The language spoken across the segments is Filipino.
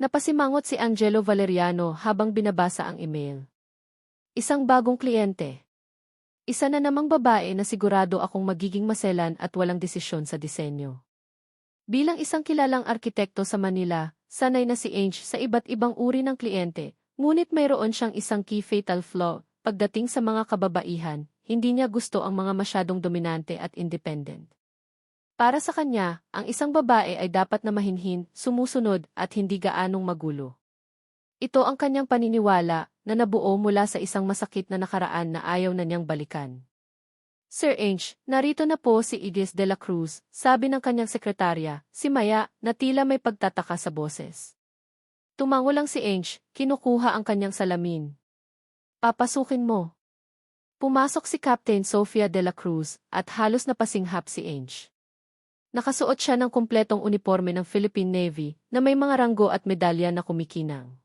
Napasimangot si Angelo Valeriano habang binabasa ang email. Isang bagong kliyente. Isa na namang babae na sigurado akong magiging maselan at walang desisyon sa disenyo. Bilang isang kilalang arkitekto sa Manila, sanay na si Ange sa iba't ibang uri ng kliyente, ngunit mayroon siyang isang key fatal flaw. Pagdating sa mga kababaihan, hindi niya gusto ang mga masyadong dominante at independent. Para sa kanya, ang isang babae ay dapat na mahinhin, sumusunod at hindi gaanong magulo. Ito ang kanyang paniniwala na nabuo mula sa isang masakit na nakaraan na ayaw na niyang balikan. Sir Ange, narito na po si Igis de la Cruz, sabi ng kanyang sekretarya, si Maya, na tila may pagtataka sa boses. Tumango lang si Ange, kinukuha ang kanyang salamin. Papasukin mo. Pumasok si Captain Sofia de la Cruz at halos napasinghap si Ange. Nakasuot siya ng kumpletong uniforme ng Philippine Navy na may mga ranggo at medalya na kumikinang.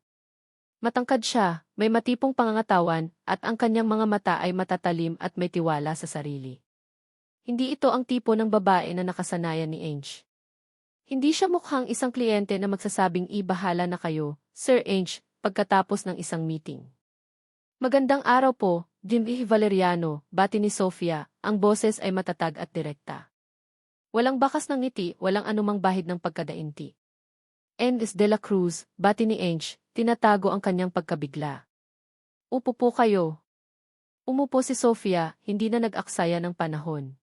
Matangkad siya, may matipong pangangatawan at ang kanyang mga mata ay matatalim at may tiwala sa sarili. Hindi ito ang tipo ng babae na nakasanayan ni Ange. Hindi siya mukhang isang kliyente na magsasabing bahala na kayo, Sir Ange, pagkatapos ng isang meeting. Magandang araw po, Jimmy Valeriano, bati ni Sofia, ang boses ay matatag at direkta. Walang bakas ng ngiti, walang anumang bahid ng pagkadainti. Ange de la Cruz, bati ni Ange, tinatago ang kanyang pagkabigla. Upo po kayo. Umupo si Sofia, hindi na nag-aksaya ng panahon.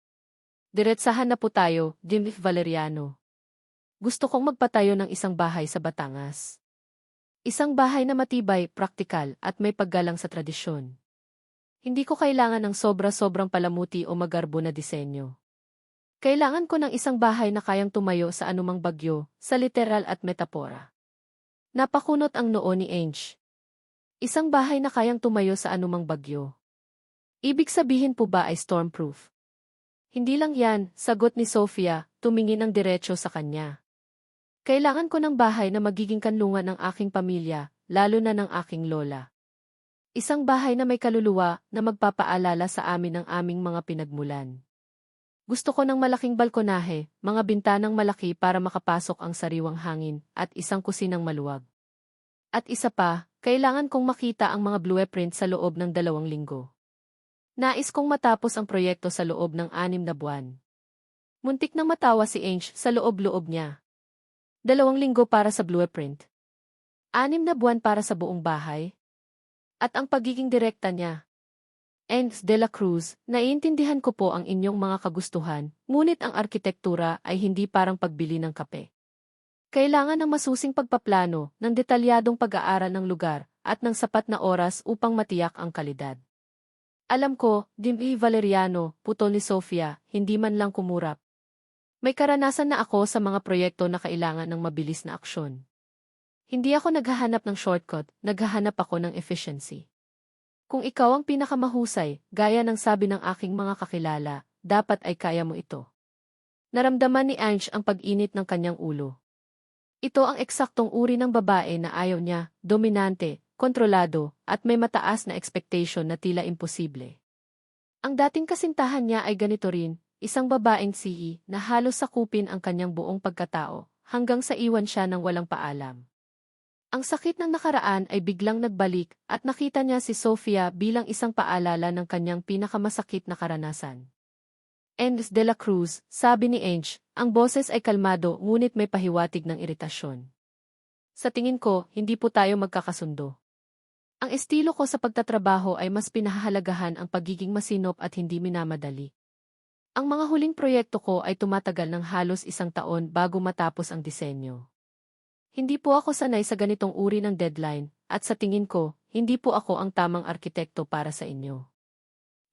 Diretsahan na po tayo, Jimmy Valeriano. Gusto kong magpatayo ng isang bahay sa Batangas. Isang bahay na matibay, praktikal, at may paggalang sa tradisyon. Hindi ko kailangan ng sobra-sobrang palamuti o magarbo na disenyo. Kailangan ko ng isang bahay na kayang tumayo sa anumang bagyo, sa literal at metapora. Napakunot ang noo ni Ange. Isang bahay na kayang tumayo sa anumang bagyo. Ibig sabihin po ba ay stormproof? Hindi lang yan, sagot ni Sofia, tumingin ng diretso sa kanya. Kailangan ko ng bahay na magiging kanlungan ng aking pamilya, lalo na ng aking lola. Isang bahay na may kaluluwa na magpapaalala sa amin ng aming mga pinagmulan. Gusto ko ng malaking balkonahe, mga bintanang malaki para makapasok ang sariwang hangin, at isang kusinang maluwag. At isa pa, kailangan kong makita ang mga blueprint sa loob ng 2 linggo. Nais kong matapos ang proyekto sa loob ng 6 na buwan. Muntik nang matawa si Ange sa loob-loob niya. 2 linggo para sa blueprint. 6 na buwan para sa buong bahay. At ang pagiging direkta niya. Ange de la Cruz, naiintindihan ko po ang inyong mga kagustuhan, ngunit ang arkitektura ay hindi parang pagbili ng kape. Kailangan ng masusing pagpaplano, ng detalyadong pag-aaral ng lugar, at ng sapat na oras upang matiyak ang kalidad. Alam ko, Jimmy Valeriano, putol ni Sofia, hindi man lang kumurap. May karanasan na ako sa mga proyekto na kailangan ng mabilis na aksyon. Hindi ako naghahanap ng shortcut, naghahanap ako ng efficiency. Kung ikaw ang pinakamahusay, gaya ng sabi ng aking mga kakilala, dapat ay kaya mo ito. Naramdaman ni Ange ang pag-init ng kanyang ulo. Ito ang eksaktong uri ng babae na ayaw niya, dominante, kontrolado, at may mataas na expectation na tila imposible. Ang dating kasintahan niya ay ganito rin, isang babaeng sihi na halos sakupin ang kanyang buong pagkatao, hanggang sa iwan siya ng walang paalam. Ang sakit ng nakaraan ay biglang nagbalik at nakita niya si Sofia bilang isang paalala ng kanyang pinakamasakit na karanasan. Ange de la Cruz, sabi ni Ange, ang boses ay kalmado ngunit may pahiwatig ng iritasyon. Sa tingin ko, hindi po tayo magkakasundo. Ang estilo ko sa pagtatrabaho ay mas pinahahalagahan ang pagiging masinop at hindi minamadali. Ang mga huling proyekto ko ay tumatagal ng halos 1 taon bago matapos ang disenyo. Hindi po ako sanay sa ganitong uri ng deadline, at sa tingin ko, hindi po ako ang tamang arkitekto para sa inyo.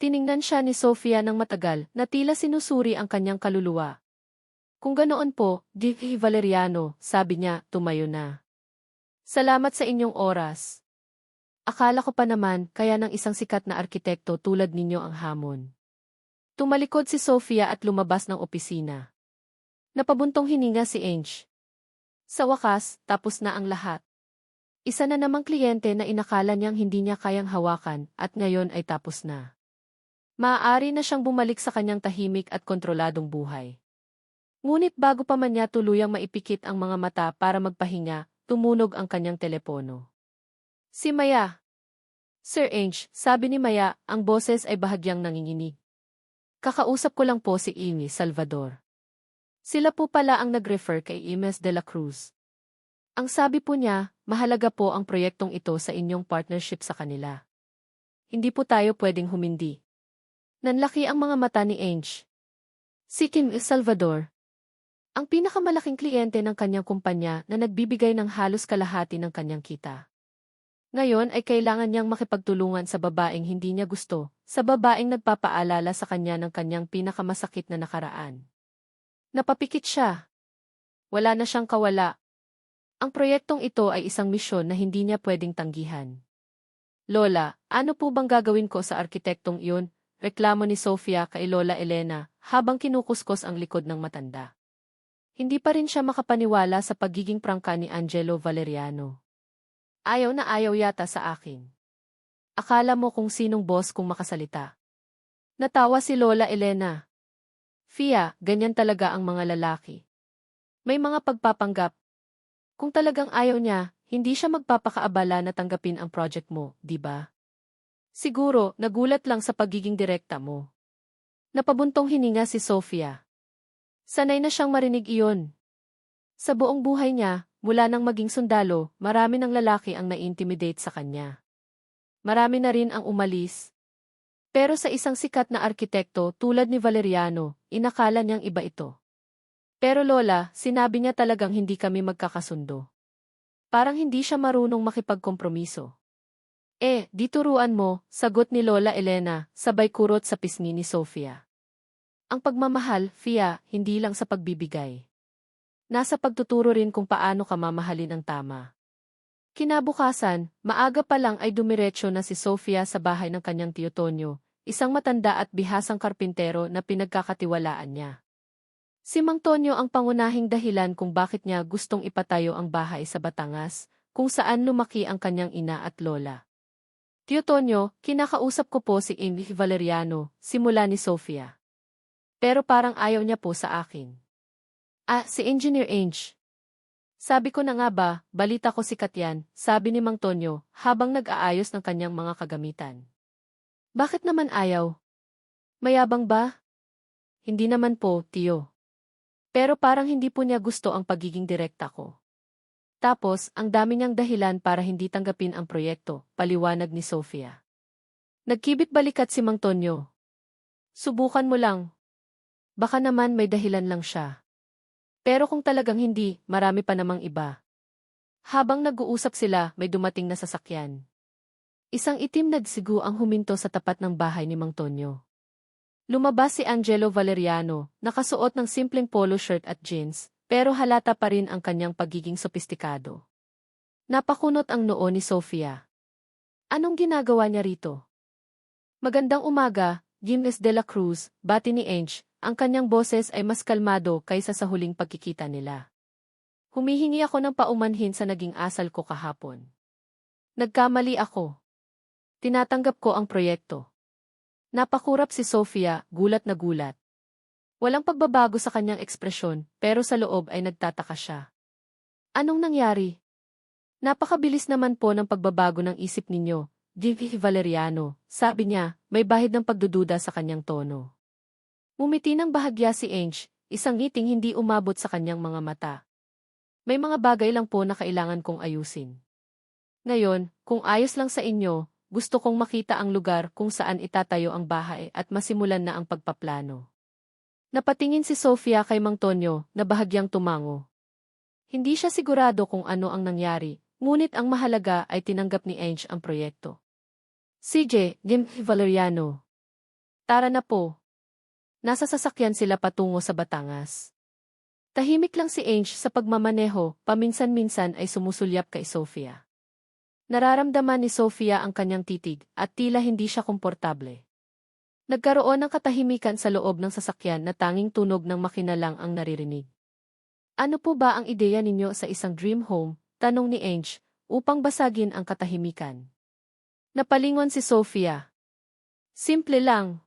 Tiningnan siya ni Sofia ng matagal na tila sinusuri ang kanyang kaluluwa. Kung ganoon po, Jimmy Valeriano, sabi niya, tumayo na. Salamat sa inyong oras. Akala ko pa naman kaya ng isang sikat na arkitekto tulad ninyo ang hamon. Tumalikod si Sofia at lumabas ng opisina. Napabuntong hininga si Ange. Sa wakas, tapos na ang lahat. Isa na namang kliyente na inakala niyang hindi niya kayang hawakan at ngayon ay tapos na. Maaari na siyang bumalik sa kanyang tahimik at kontroladong buhay. Ngunit bago pa man niya tuluyang maipikit ang mga mata para magpahinga, tumunog ang kanyang telepono. Si Maya. Sir Ange, sabi ni Maya, ang boses ay bahagyang nanginginig. Kakausap ko lang po si Amy Salvador. Sila po pala ang nag-refer kay Imes de la Cruz. Ang sabi po niya, mahalaga po ang proyektong ito sa inyong partnership sa kanila. Hindi po tayo pwedeng humindi. Nanlaki ang mga mata ni Ange. Si Kim Salvador. Ang pinakamalaking kliyente ng kanyang kumpanya na nagbibigay ng halos kalahati ng kanyang kita. Ngayon ay kailangan niyang makipagtulungan sa babaeng hindi niya gusto, sa babaeng nagpapaalala sa kanya ng kanyang pinakamasakit na nakaraan. Napapikit siya. Wala na siyang kawala. Ang proyektong ito ay isang misyon na hindi niya pwedeng tanggihan. Lola, ano po bang gagawin ko sa arkitektong iyon? Reklamo ni Sofia kay Lola Elena habang kinukuskos ang likod ng matanda. Hindi pa rin siya makapaniwala sa pagiging prangka ni Angelo Valeriano. Ayaw na ayaw yata sa akin. Akala mo kung sinong boss kung makasalita. Natawa si Lola Elena. Fia, ganyan talaga ang mga lalaki. May mga pagpapanggap. Kung talagang ayaw niya, hindi siya magpapakaabala na tanggapin ang project mo, di ba? Siguro, nagulat lang sa pagiging direkta mo. Napabuntong hininga si Sofia. Sanay na siyang marinig iyon. Sa buong buhay niya, mula nang maging sundalo, marami ng lalaki ang na-intimidate sa kanya. Marami na rin ang umalis. Pero sa isang sikat na arkitekto tulad ni Valeriano, inakala niyang iba ito. Pero Lola, sinabi niya talagang hindi kami magkakasundo. Parang hindi siya marunong makipagkompromiso. Di turuan mo, sagot ni Lola Elena, sabay kurot sa pisngi ni Sofia. Ang pagmamahal, Fia, hindi lang sa pagbibigay. Nasa pagtuturo rin kung paano ka mamahalin ang tama. Kinabukasan, maaga pa lang ay dumiretso na si Sofia sa bahay ng kanyang tiyo Tonyo, isang matanda at bihasang karpintero na pinagkakatiwalaan niya. Si Mang Tonyo ang pangunahing dahilan kung bakit niya gustong ipatayo ang bahay sa Batangas, kung saan lumaki ang kanyang ina at lola. Tiyo Tonyo, kinakausap ko po si Amy Valeriano, simula ni Sofia. Pero parang ayaw niya po sa akin. Si Engineer Ange. Sabi ko na nga ba, balita ko sikat yan, sabi ni Mang Tonyo, habang nag-aayos ng kanyang mga kagamitan. Bakit naman ayaw? Mayabang ba? Hindi naman po, tiyo. Pero parang hindi po niya gusto ang pagiging direkta ko. Tapos, ang dami niyang dahilan para hindi tanggapin ang proyekto, paliwanag ni Sofia. Nagkibit balikat si Mang Tonyo. Subukan mo lang. Baka naman may dahilan lang siya. Pero kung talagang hindi, marami pa namang iba. Habang nag-uusap sila, may dumating na sasakyan. Isang itim na tsigu ang huminto sa tapat ng bahay ni Mang Tonyo. Lumabas si Angelo Valeriano, nakasuot ng simpleng polo shirt at jeans, pero halata pa rin ang kanyang pagiging sopistikado. Napakunot ang noo ni Sofia. Anong ginagawa niya rito? Magandang umaga, Jimenez de la Cruz, bati ni Ange. Ang kanyang boses ay mas kalmado kaysa sa huling pagkikita nila. Humihingi ako ng paumanhin sa naging asal ko kahapon. Nagkamali ako. Tinatanggap ko ang proyekto. Napakurap si Sofia, gulat na gulat. Walang pagbabago sa kanyang ekspresyon, pero sa loob ay nagtataka siya. Anong nangyari? Napakabilis naman po ng pagbabago ng isip ninyo, G.V. Valeriano, sabi niya, may bahid ng pagdududa sa kanyang tono. Umiti ng bahagya si Ange, isang ngiting hindi umabot sa kanyang mga mata. May mga bagay lang po na kailangan kong ayusin. Ngayon, kung ayos lang sa inyo, gusto kong makita ang lugar kung saan itatayo ang bahay at masimulan na ang pagpaplano. Napatingin si Sofia kay Mang Tonyo na bahagyang tumango. Hindi siya sigurado kung ano ang nangyari, ngunit ang mahalaga ay tinanggap ni Ange ang proyekto. CJ, Valeriano. Tara na po. Nasa sasakyan sila patungo sa Batangas. Tahimik lang si Ange sa pagmamaneho, paminsan-minsan ay sumusulyap kay Sofia. Nararamdaman ni Sofia ang kanyang titig at tila hindi siya komportable. Nagkaroon ng katahimikan sa loob ng sasakyan na tanging tunog ng makina lang ang naririnig. Ano po ba ang ideya ninyo sa isang dream home? Tanong ni Ange, upang basagin ang katahimikan. Napalingon si Sofia. Simple lang.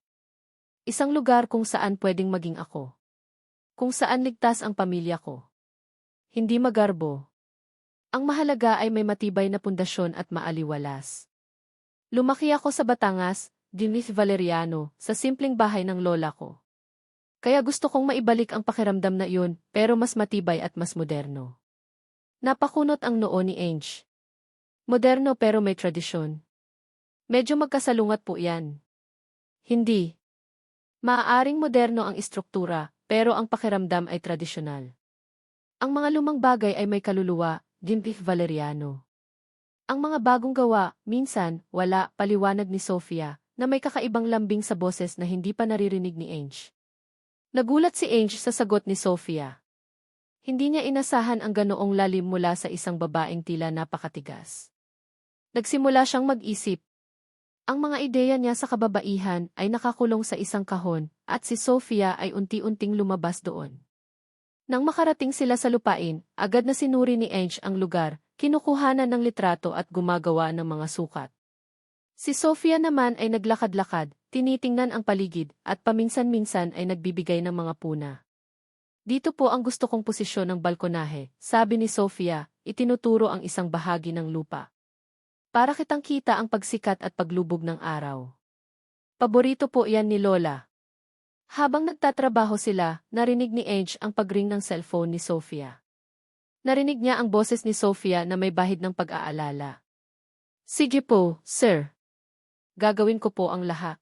Isang lugar kung saan pwedeng maging ako. Kung saan ligtas ang pamilya ko. Hindi magarbo. Ang mahalaga ay may matibay na pundasyon at maaliwalas. Lumaki ako sa Batangas, Dinis Valeriano, sa simpleng bahay ng lola ko. Kaya gusto kong maibalik ang pakiramdam na iyon, pero mas matibay at mas moderno. Napakunot ang noo ni Ange. Moderno pero may tradisyon. Medyo magkasalungat po yan. Hindi. Maaaring moderno ang istruktura, pero ang pakiramdam ay tradisyonal. Ang mga lumang bagay ay may kaluluwa, Dinis Valeriano. Ang mga bagong gawa, minsan, wala, paliwanag ni Sofia, na may kakaibang lambing sa boses na hindi pa naririnig ni Ange. Nagulat si Ange sa sagot ni Sofia. Hindi niya inasahan ang ganoong lalim mula sa isang babaeng tila napakatigas. Nagsimula siyang mag-isip. Ang mga ideya niya sa kababaihan ay nakakulong sa isang kahon, at si Sofia ay unti-unting lumabas doon. Nang makarating sila sa lupain, agad na sinuri ni Ange ang lugar, kinukuhanan ng litrato at gumagawa ng mga sukat. Si Sofia naman ay naglakad-lakad, tinitingnan ang paligid, at paminsan-minsan ay nagbibigay ng mga puna. Dito po ang gusto kong posisyon ng balkonahe, sabi ni Sofia, itinuturo ang isang bahagi ng lupa. Para kitang kita ang pagsikat at paglubog ng araw. Paborito po yan ni Lola. Habang nagtatrabaho sila, narinig ni Ange ang pagring ng cellphone ni Sofia. Narinig niya ang boses ni Sofia na may bahid ng pag-aalala. Sige po, sir. Gagawin ko po ang lahat.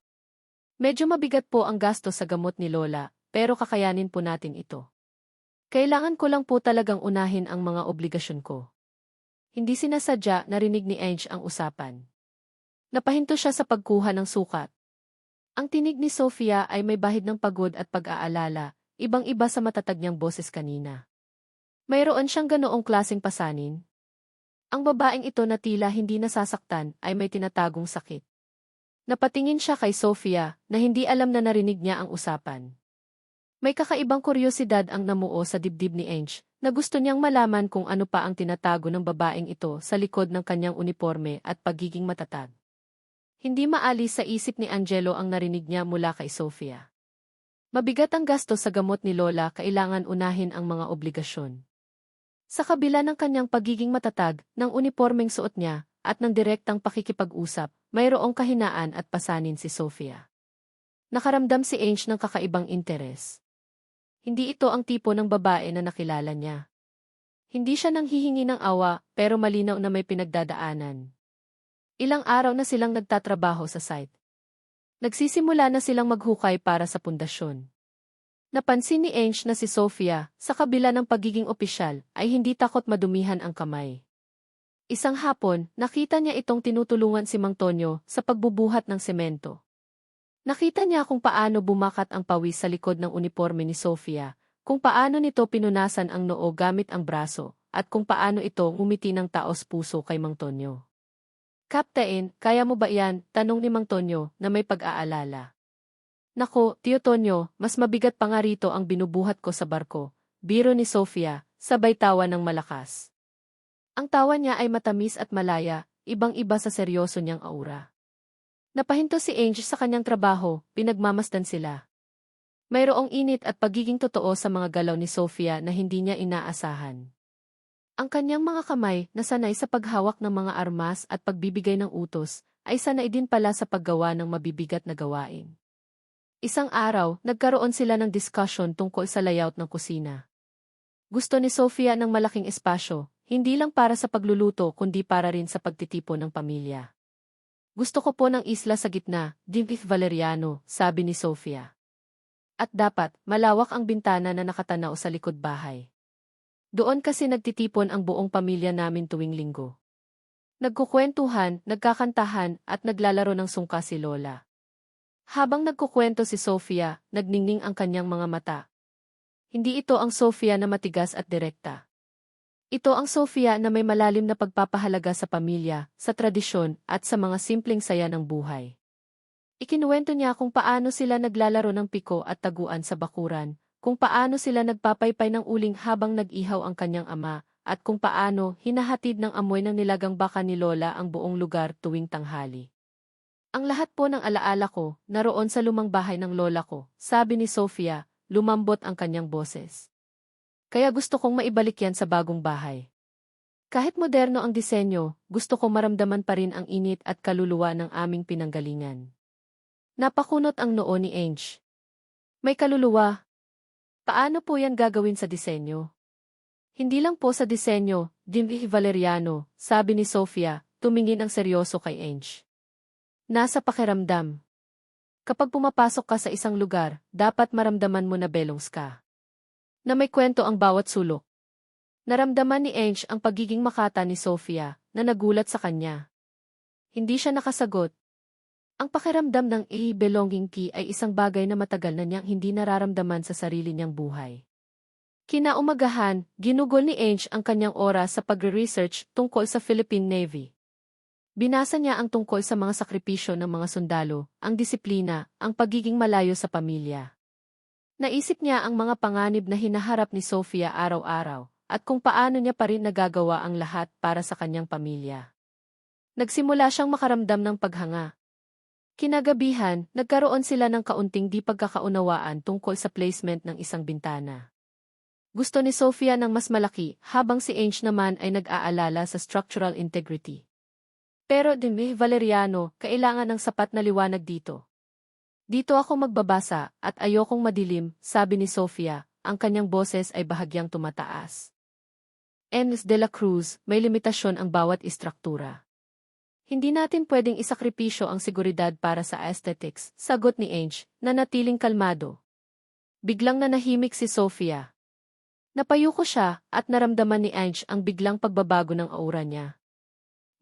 Medyo mabigat po ang gasto sa gamot ni Lola, pero kakayanin po natin ito. Kailangan ko lang po talagang unahin ang mga obligasyon ko. Hindi sinasadya, narinig ni Ange ang usapan. Napahinto siya sa pagkuha ng sukat. Ang tinig ni Sofia ay may bahid ng pagod at pag-aalala, ibang-iba sa matatag niyang boses kanina. Mayroon siyang ganoong klaseng pasanin. Ang babaeng ito na tila hindi nasasaktan ay may tinatagong sakit. Napatingin siya kay Sofia na hindi alam na narinig niya ang usapan. May kakaibang kuryosidad ang namuo sa dibdib ni Ange na gusto niyang malaman kung ano pa ang tinatago ng babaeng ito sa likod ng kanyang uniforme at pagiging matatag. Hindi maalis sa isip ni Angelo ang narinig niya mula kay Sofia. Mabigat ang gasto sa gamot ni Lola, kailangan unahin ang mga obligasyon. Sa kabila ng kanyang pagiging matatag, ng unipormeng suot niya, at ng direktang pakikipag-usap, mayroong kahinaan at pasanin si Sofia. Nakaramdam si Ange ng kakaibang interes. Hindi ito ang tipo ng babae na nakilala niya. Hindi siya nanghihingi ng awa, pero malinaw na may pinagdadaanan. Ilang araw na silang nagtatrabaho sa site. Nagsisimula na silang maghukay para sa pundasyon. Napansin ni Ange na si Sofia, sa kabila ng pagiging opisyal, ay hindi takot madumihan ang kamay. Isang hapon, nakita niya itong tinutulungan si Mang Tonyo sa pagbubuhat ng semento. Nakita niya kung paano bumakat ang pawis sa likod ng uniforme ni Sofia, kung paano nito pinunasan ang noo gamit ang braso, at kung paano ito ngumiti ng taos-puso kay Mang Tonyo. Kaptain, kaya mo ba yan? Tanong ni Mang Tonyo na may pag-aalala. Nako, Tio Tonyo, mas mabigat pa nga rito ang binubuhat ko sa barko, biro ni Sofia, sabay tawa ng malakas. Ang tawa niya ay matamis at malaya, ibang-iba sa seryoso niyang aura. Napahinto si Ange sa kanyang trabaho, pinagmamasdan sila. Mayroong init at pagiging totoo sa mga galaw ni Sofia na hindi niya inaasahan. Ang kanyang mga kamay, na sanay sa paghawak ng mga armas at pagbibigay ng utos, ay sanay din pala sa paggawa ng mabibigat na gawain. Isang araw, nagkaroon sila ng discussion tungkol sa layout ng kusina. Gusto ni Sofia ng malaking espasyo, hindi lang para sa pagluluto kundi para rin sa pagtitipon ng pamilya. Gusto ko po ng isla sa gitna, Dinis Valeriano, sabi ni Sofia. At dapat, malawak ang bintana na nakatanaw sa likod bahay. Doon kasi nagtitipon ang buong pamilya namin tuwing linggo. Nagkukwentuhan, nagkakantahan, at naglalaro ng sungka si Lola. Habang nagkukwento si Sofia, nagningning ang kanyang mga mata. Hindi ito ang Sofia na matigas at direkta. Ito ang Sofia na may malalim na pagpapahalaga sa pamilya, sa tradisyon, at sa mga simpleng saya ng buhay. Ikinuwento niya kung paano sila naglalaro ng piko at taguan sa bakuran, kung paano sila nagpapaypay ng uling habang nag-ihaw ang kanyang ama, at kung paano hinahatid ng amoy ng nilagang baka ni Lola ang buong lugar tuwing tanghali. Ang lahat po ng alaala ko, naroon sa lumang bahay ng lola ko, sabi ni Sofia, lumambot ang kanyang boses. Kaya gusto kong maibalik yan sa bagong bahay. Kahit moderno ang disenyo, gusto ko maramdaman pa rin ang init at kaluluwa ng aming pinanggalingan. Napakunot ang noo ni Ange. May kaluluwa. Paano po yan gagawin sa disenyo? Hindi lang po sa disenyo, Jimmy Valeriano, sabi ni Sofia, tumingin ang seryoso kay Ange. Nasa pakiramdam. Kapag pumapasok ka sa isang lugar, dapat maramdaman mo na belongs ka. Na may kwento ang bawat sulok. Naramdaman ni Ange ang pagiging makata ni Sofia, na nagulat sa kanya. Hindi siya nakasagot. Ang pakiramdam ng belonging key ay isang bagay na matagal na niyang hindi nararamdaman sa sarili niyang buhay. Kinaumagahan, ginugol ni Ange ang kanyang oras sa pagre-research tungkol sa Philippine Navy. Binasa niya ang tungkol sa mga sakripisyo ng mga sundalo, ang disiplina, ang pagiging malayo sa pamilya. Naisip niya ang mga panganib na hinaharap ni Sofia araw-araw, at kung paano niya pa rin nagagawa ang lahat para sa kanyang pamilya. Nagsimula siyang makaramdam ng paghanga. Kinagabihan, nagkaroon sila ng kaunting di pagkakaunawaan tungkol sa placement ng isang bintana. Gusto ni Sofia ng mas malaki, habang si Ange naman ay nag-aalala sa structural integrity. Pero Jimmy Valeriano, kailangan ng sapat na liwanag dito. Dito ako magbabasa, at ayokong madilim, sabi ni Sofia, ang kanyang boses ay bahagyang tumataas. Enes de la Cruz, may limitasyon ang bawat istruktura. Hindi natin pwedeng isakripisyo ang seguridad para sa aesthetics, sagot ni Ange, na natiling kalmado. Biglang nanahimik si Sofia. Napayuko siya, at naramdaman ni Ange ang biglang pagbabago ng aura niya.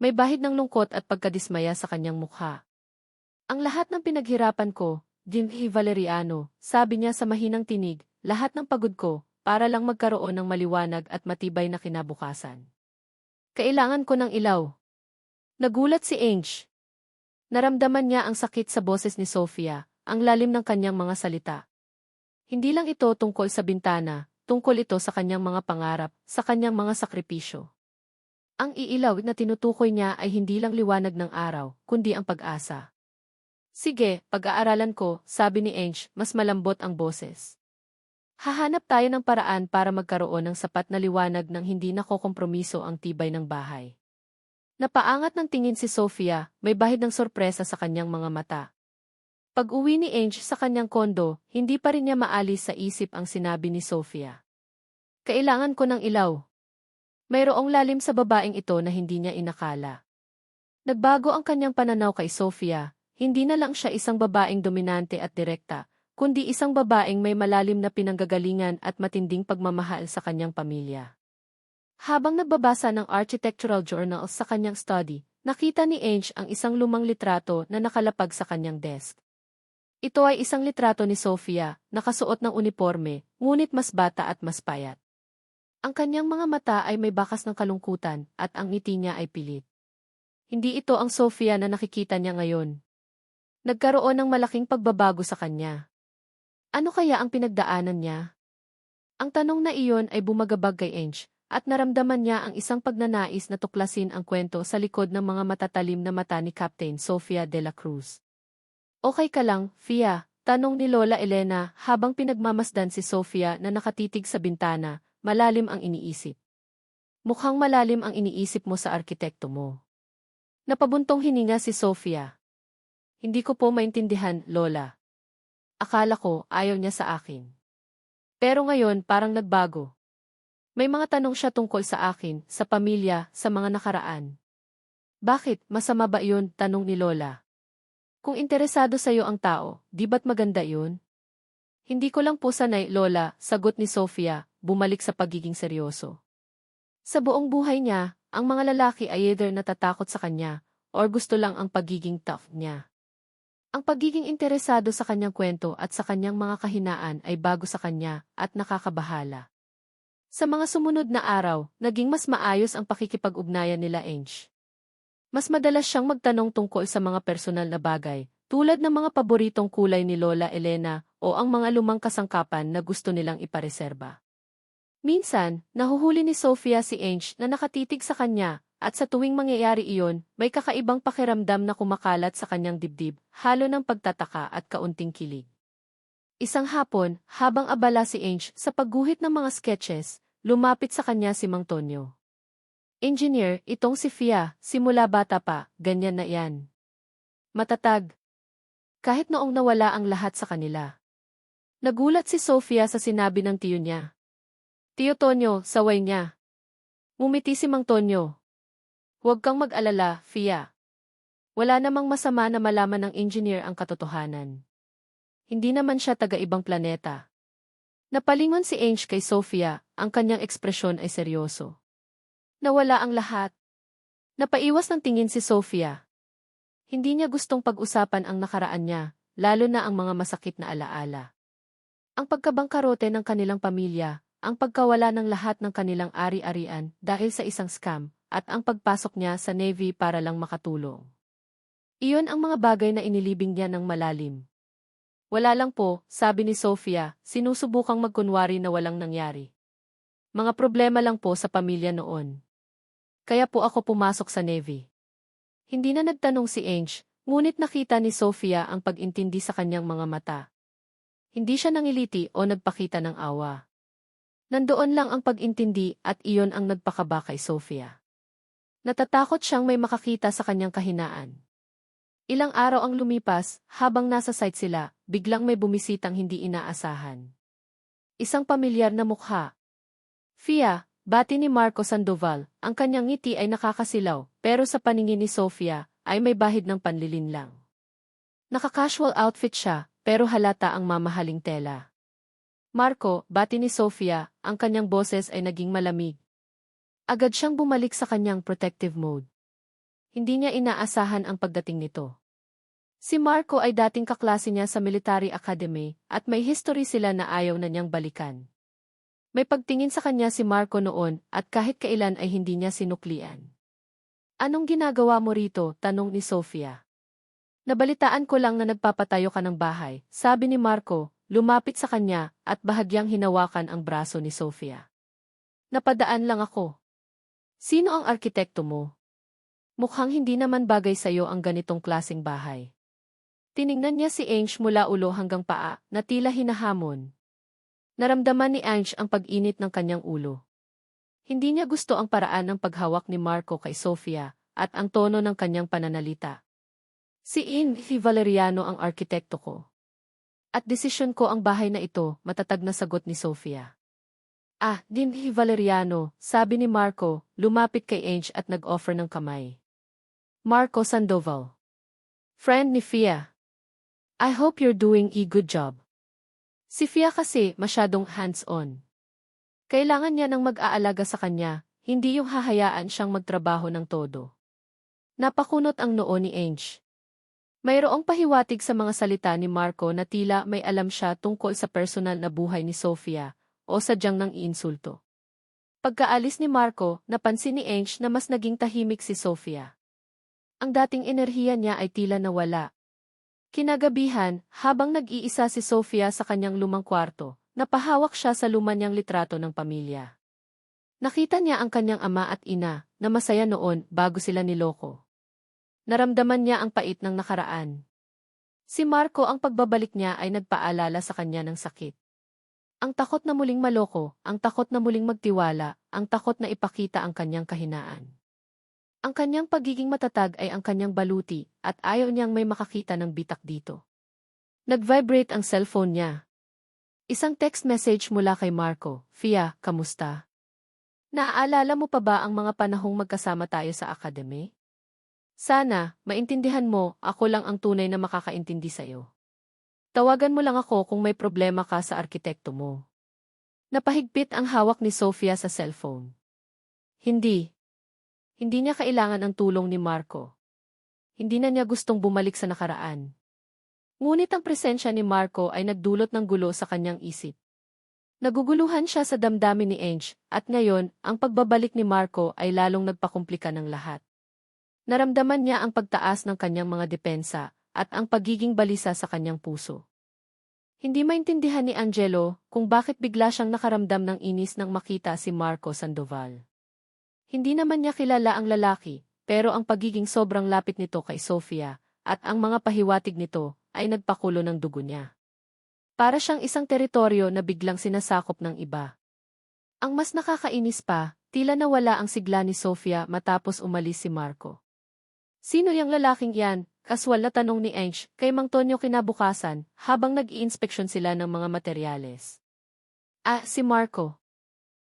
May bahid ng lungkot at pagkadismaya sa kanyang mukha. Ang lahat ng pinaghirapan ko, Jimmy Valeriano, sabi niya sa mahinang tinig, lahat ng pagod ko, para lang magkaroon ng maliwanag at matibay na kinabukasan. Kailangan ko ng ilaw. Nagulat si Ange. Naramdaman niya ang sakit sa boses ni Sofia, ang lalim ng kanyang mga salita. Hindi lang ito tungkol sa bintana, tungkol ito sa kanyang mga pangarap, sa kanyang mga sakripisyo. Ang iilaw na tinutukoy niya ay hindi lang liwanag ng araw, kundi ang pag-asa. Sige, pag-aaralan ko, sabi ni Ange, mas malambot ang boses. Hahanap tayo ng paraan para magkaroon ng sapat na liwanag nang hindi nakokompromiso ang tibay ng bahay. Napaangat ng tingin si Sofia, may bahid ng sorpresa sa kanyang mga mata. Pag-uwi ni Ange sa kanyang kondo, hindi pa rin niya maalis sa isip ang sinabi ni Sofia. Kailangan ko ng ilaw. Mayroong lalim sa babaeng ito na hindi niya inakala. Nagbago ang kanyang pananaw kay Sofia, hindi na lang siya isang babaeng dominante at direkta, kundi isang babaeng may malalim na pinanggagalingan at matinding pagmamahal sa kanyang pamilya. Habang nagbabasa ng architectural journals sa kanyang study, nakita ni Ange ang isang lumang litrato na nakalapag sa kanyang desk. Ito ay isang litrato ni Sofia, nakasuot ng uniforme, ngunit mas bata at mas payat. Ang kanyang mga mata ay may bakas ng kalungkutan, at ang ngiti niya ay pilit. Hindi ito ang Sofia na nakikita niya ngayon. Nagkaroon ng malaking pagbabago sa kanya. Ano kaya ang pinagdaanan niya? Ang tanong na iyon ay bumagabag kay Ange, at naramdaman niya ang isang pagnanais na tuklasin ang kwento sa likod ng mga matatalim na mata ni Captain Sofia de la Cruz. Okay ka lang, Fia? Tanong ni Lola Elena habang pinagmamasdan si Sofia na nakatitig sa bintana, malalim ang iniisip. Mukhang malalim ang iniisip mo sa arkitekto mo. Napabuntong hininga si Sofia. Hindi ko po maintindihan, Lola. Akala ko ayaw niya sa akin. Pero ngayon parang nagbago. May mga tanong siya tungkol sa akin, sa pamilya, sa mga nakaraan. Bakit, masama ba yun? Tanong ni Lola. Kung interesado sa'yo ang tao, di ba't maganda yun? Hindi ko lang po sanay, Lola, sagot ni Sofia, bumalik sa pagiging seryoso. Sa buong buhay niya, ang mga lalaki ay either natatakot sa kanya, or gusto lang ang pagiging tough niya. Ang pagiging interesado sa kanyang kwento at sa kanyang mga kahinaan ay bago sa kanya at nakakabahala. Sa mga sumunod na araw, naging mas maayos ang pakikipag-ugnayan nila Ange. Mas madalas siyang magtanong tungkol sa mga personal na bagay, tulad ng mga paboritong kulay ni Lola Elena o ang mga lumang kasangkapan na gusto nilang ipareserba. Minsan, nahuhuli ni Sofia si Ange na nakatitig sa kanya, at sa tuwing mangyayari iyon, may kakaibang pakiramdam na kumakalat sa kanyang dibdib, halo ng pagtataka at kaunting kilig. Isang hapon, habang abala si Ange sa pagguhit ng mga sketches, lumapit sa kanya si Mang Tonyo. Engineer, itong si Fia, simula bata pa, ganyan na yan. Matatag. Kahit noong nawala ang lahat sa kanila. Nagulat si Sofia sa sinabi ng tiyo niya. Tiyo Tonyo, saway niya. Ngumiti si Mang Tonyo. Huwag kang mag-alala, Fia. Wala namang masama na malaman ng engineer ang katotohanan. Hindi naman siya taga-ibang planeta. Napalingon si Ange kay Sofia, ang kanyang ekspresyon ay seryoso. Nawala ang lahat. Napaiwas ng tingin si Sofia. Hindi niya gustong pag-usapan ang nakaraan niya, lalo na ang mga masakit na alaala. Ang pagkabangkarote ng kanilang pamilya, ang pagkawala ng lahat ng kanilang ari-arian dahil sa isang scam, at ang pagpasok niya sa Navy para lang makatulong. Iyon ang mga bagay na inilibing niya ng malalim. Wala lang po, sabi ni Sofia, sinusubukang magkunwari na walang nangyari. Mga problema lang po sa pamilya noon. Kaya po ako pumasok sa Navy. Hindi na nagtanong si Ange, ngunit nakita ni Sofia ang pag-intindi sa kanyang mga mata. Hindi siya nangiliti o nagpakita ng awa. Nandoon lang ang pag-intindi at iyon ang nagpakaba kay Sofia. Natatakot siyang may makakita sa kanyang kahinaan. Ilang araw ang lumipas, habang nasa site sila, biglang may bumisitang hindi inaasahan. Isang pamilyar na mukha. Fia, bati ni Marco Sandoval, ang kanyang ngiti ay nakakasilaw, pero sa paningin ni Sofia, ay may bahid ng panlilinlang. Naka-casual outfit siya, pero halata ang mamahaling tela. Marco, bati ni Sofia, ang kanyang boses ay naging malamig. Agad siyang bumalik sa kanyang protective mode. Hindi niya inaasahan ang pagdating nito. Si Marco ay dating kaklase niya sa military academy, at may history sila na ayaw na niyang balikan. May pagtingin sa kanya si Marco noon, at kahit kailan ay hindi niya sinuklian. Anong ginagawa mo rito? Tanong ni Sofia. Nabalitaan ko lang na nagpapatayo ka ng bahay, sabi ni Marco, lumapit sa kanya, at bahagyang hinawakan ang braso ni Sofia. Napadaan lang ako. Sino ang arkitekto mo? Mukhang hindi naman bagay sa'yo ang ganitong klaseng bahay. Tiningnan niya si Ange mula ulo hanggang paa, na tila hinahamon. Naramdaman ni Ange ang pag-init ng kanyang ulo. Hindi niya gusto ang paraan ng paghawak ni Marco kay Sofia, at ang tono ng kanyang pananalita. Si Invi Valeriano ang arkitekto ko. At desisyon ko ang bahay na ito, matatag na sagot ni Sofia. Ah, Invi Valeriano, sabi ni Marco, lumapit kay Ange at nag-offer ng kamay. Marco Sandoval. Friend ni Fia. I hope you're doing a good job. Si Fia kasi masyadong hands-on. Kailangan niya ng mag-aalaga sa kanya, hindi yung hahayaan siyang magtrabaho ng todo. Napakunot ang noo ni Ange. Mayroong pahiwatig sa mga salita ni Marco na tila may alam siya tungkol sa personal na buhay ni Sofia, o sadyang nang iinsulto. Pagkaalis ni Marco, napansin ni Ange na mas naging tahimik si Sofia. Ang dating enerhiya niya ay tila nawala. Kinagabihan, habang nag-iisa si Sofia sa kanyang lumang kwarto, napahawak siya sa luma niyang litrato ng pamilya. Nakita niya ang kanyang ama at ina, na masaya noon bago sila niloko. Naramdaman niya ang pait ng nakaraan. Si Marco ang pagbabalik niya ay nagpaalala sa kanya ng sakit. Ang takot na muling maloko, ang takot na muling magtiwala, ang takot na ipakita ang kanyang kahinaan. Ang kanyang pagiging matatag ay ang kanyang baluti, at ayaw niyang may makakita ng bitak dito. Nag-vibrate ang cellphone niya. Isang text message mula kay Marco, Fia, kamusta? Naaalala mo pa ba ang mga panahong magkasama tayo sa academy? Sana, maintindihan mo, ako lang ang tunay na makakaintindi sa'yo. Tawagan mo lang ako kung may problema ka sa arkitekto mo. Napahigpit ang hawak ni Sofia sa cellphone. Hindi. Hindi niya kailangan ang tulong ni Marco. Hindi na niya gustong bumalik sa nakaraan. Ngunit ang presensya ni Marco ay nagdulot ng gulo sa kanyang isip. Naguguluhan siya sa damdamin ni Ange, at ngayon, ang pagbabalik ni Marco ay lalong nagpakumplika ng lahat. Naramdaman niya ang pagtaas ng kanyang mga depensa, at ang pagiging balisa sa kanyang puso. Hindi maintindihan ni Angelo kung bakit bigla siyang nakaramdam ng inis nang makita si Marco Sandoval. Hindi naman niya kilala ang lalaki, pero ang pagiging sobrang lapit nito kay Sofia, at ang mga pahiwatig nito, ay nagpakulo ng dugo niya. Para siyang isang teritoryo na biglang sinasakop ng iba. Ang mas nakakainis pa, Tila nawala ang sigla ni Sofia matapos umalis si Marco. Sino yang lalaking yan? Kaswal na tanong ni Ange kay Mang Tonyo kinabukasan habang nag-iinspeksyon sila ng mga materyales. Ah, si Marco.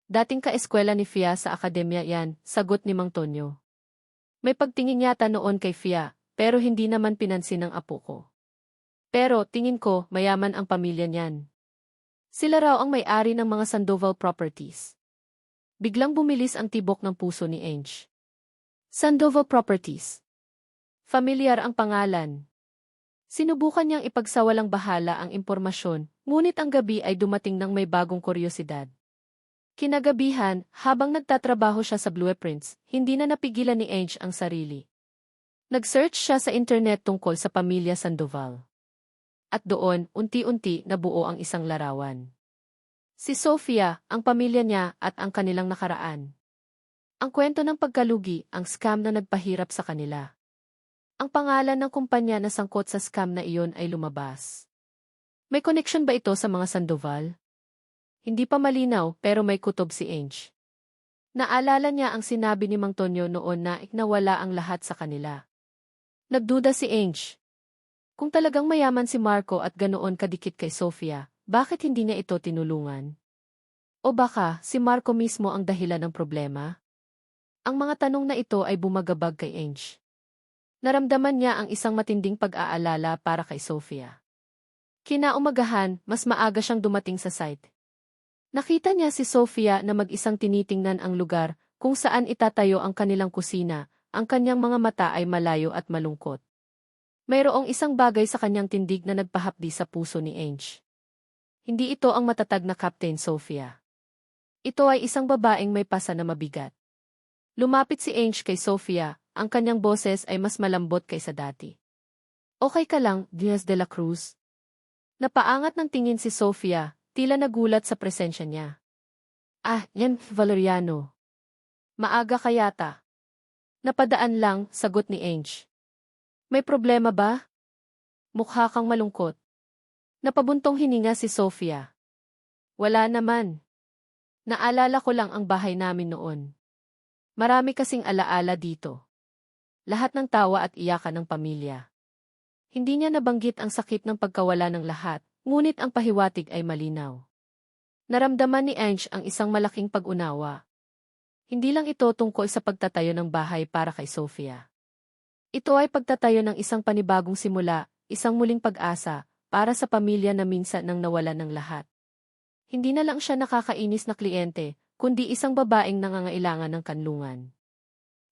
Dating ka-eskwela ni Fia sa akademya yan, sagot ni Mang Tonyo. May pagtingin yata noon kay Fia, pero hindi naman pinansin ng apo ko. Pero tingin ko, mayaman ang pamilya niyan. Sila raw ang may-ari ng mga Sandoval properties. Biglang bumilis ang tibok ng puso ni Ange. Sandoval Properties. Familiar ang pangalan. Sinubukan niyang ipagsawalang bahala ang impormasyon, ngunit ang gabi ay dumating ng may bagong kuryosidad. Kinagabihan, habang nagtatrabaho siya sa Blueprints, hindi na napigilan ni Ange ang sarili. Nag-search siya sa internet tungkol sa pamilya Sandoval. At doon, unti-unti nabuo ang isang larawan. Si Sofia, ang pamilya niya at ang kanilang nakaraan. Ang kwento ng pagkalugi, ang scam na nagpahirap sa kanila. Ang pangalan ng kumpanya na sangkot sa scam na iyon ay lumabas. May connection ba ito sa mga Sandoval? Hindi pa malinaw pero may kutob si Ange. Naalala niya ang sinabi ni Mang Tonyo noon na ignawala ang lahat sa kanila. Nagduda si Ange. Kung talagang mayaman si Marco at ganoon kadikit kay Sofia, bakit hindi niya ito tinulungan? O baka si Marco mismo ang dahilan ng problema? Ang mga tanong na ito ay bumagabag kay Ange. Naramdaman niya ang isang matinding pag-aalala para kay Sofia. Kinaumagahan, mas maaga siyang dumating sa site. Nakita niya si Sofia na mag-isang tinitingnan ang lugar kung saan itatayo ang kanilang kusina, ang kanyang mga mata ay malayo at malungkot. Mayroong isang bagay sa kanyang tindig na nagpahapdi sa puso ni Ange. Hindi ito ang matatag na Captain Sofia. Ito ay isang babaeng may pasa na mabigat. Lumapit si Ange kay Sofia, ang kanyang boses ay mas malambot kaysa dati. Okay ka lang, Diaz de la Cruz? Napaangat ng tingin si Sofia, tila nagulat sa presensya niya. Ah, yan, Valeriano. Maaga ka yata. Napadaan lang, sagot ni Ange. May problema ba? Mukha kang malungkot. Napabuntong hininga si Sofia. Wala naman. Naalala ko lang ang bahay namin noon. Marami kasing alaala dito. Lahat ng tawa at iyakan ng pamilya. Hindi niya nabanggit ang sakit ng pagkawala ng lahat, ngunit ang pahiwatig ay malinaw. Naramdaman ni Ange ang isang malaking pag-unawa. Hindi lang ito tungkol sa pagtatayo ng bahay para kay Sofia. Ito ay pagtatayo ng isang panibagong simula, isang muling pag-asa, para sa pamilya na minsan nang nawalan ng lahat. Hindi na lang siya nakakainis na kliyente, kundi isang babaeng nangangailangan ng kanlungan.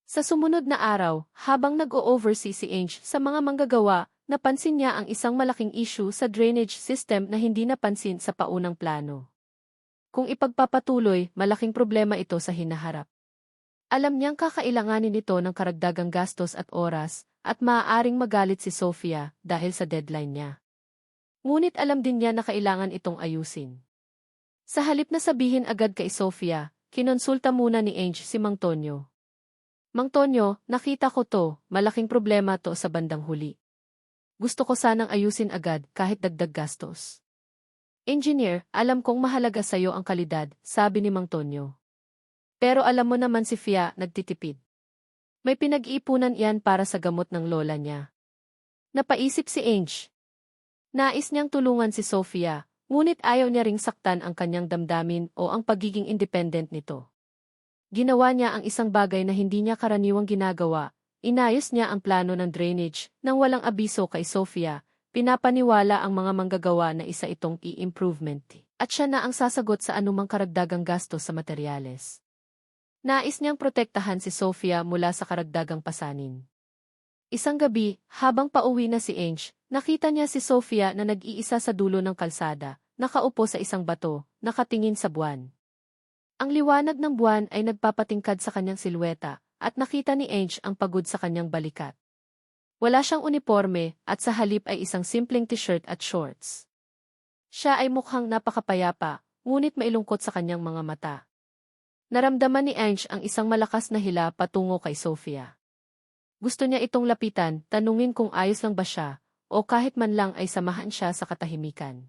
Sa sumunod na araw, habang nag-o-oversee si Ange sa mga manggagawa, napansin niya ang isang malaking issue sa drainage system na hindi napansin sa paunang plano. Kung ipagpapatuloy, malaking problema ito sa hinaharap. Alam niyang kakailanganin nito ng karagdagang gastos at oras, at maaaring magalit si Sofia dahil sa deadline niya. Ngunit alam din niya na kailangan itong ayusin. Sa halip na sabihin agad kay Sofia, kinonsulta muna ni Ange si Mang Tonyo. Mang Tonyo, nakita ko to, malaking problema to sa bandang huli. Gusto ko sanang ayusin agad kahit dagdag gastos. Engineer, alam kong mahalaga sa'yo ang kalidad, sabi ni Mang Tonyo. Pero alam mo naman si Fia, nagtitipid. May pinag-iipunan iyan para sa gamot ng lola niya. Napaisip si Ange. Nais niyang tulungan si Sofia, ngunit ayaw niya ring saktan ang kanyang damdamin o ang pagiging independent nito. Ginawa niya ang isang bagay na hindi niya karaniwang ginagawa, inayos niya ang plano ng drainage nang walang abiso kay Sofia, pinapaniwala ang mga manggagawa na isa itong i-improvement, at siya na ang sasagot sa anumang karagdagang gasto sa materyales. Nais niyang protektahan si Sofia mula sa karagdagang pasanin. Isang gabi, habang pauwi na si Ange, nakita niya si Sofia na nag-iisa sa dulo ng kalsada, nakaupo sa isang bato, nakatingin sa buwan. Ang liwanag ng buwan ay nagpapatingkad sa kanyang silweta, at nakita ni Ange ang pagod sa kanyang balikat. Wala siyang uniforme, at sa halip ay isang simpleng t-shirt at shorts. Siya ay mukhang napakapayapa, ngunit mailungkot sa kanyang mga mata. Naramdaman ni Ange ang isang malakas na hila patungo kay Sofia. Gusto niya itong lapitan, tanungin kung ayos lang ba siya, o kahit man lang ay samahan siya sa katahimikan.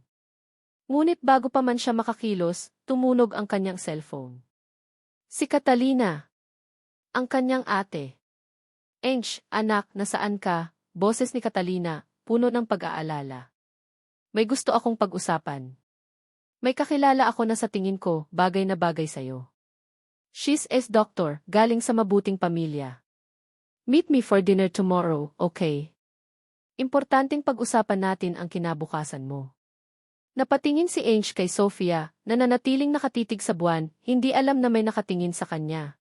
Ngunit bago pa man siya makakilos, tumunog ang kanyang cellphone. Si Catalina, ang kanyang ate. Ange, anak, nasaan ka? Boses ni Catalina, puno ng pag-aalala. May gusto akong pag-usapan. May kakilala ako na sa tingin ko, bagay na bagay sa'yo. She's a doctor, galing sa mabuting pamilya. Meet me for dinner tomorrow, okay? Importanteng pag-usapan natin ang kinabukasan mo. Napatingin si Ange kay Sofia, na nanatiling nakatitig sa buwan, hindi alam na may nakatingin sa kanya.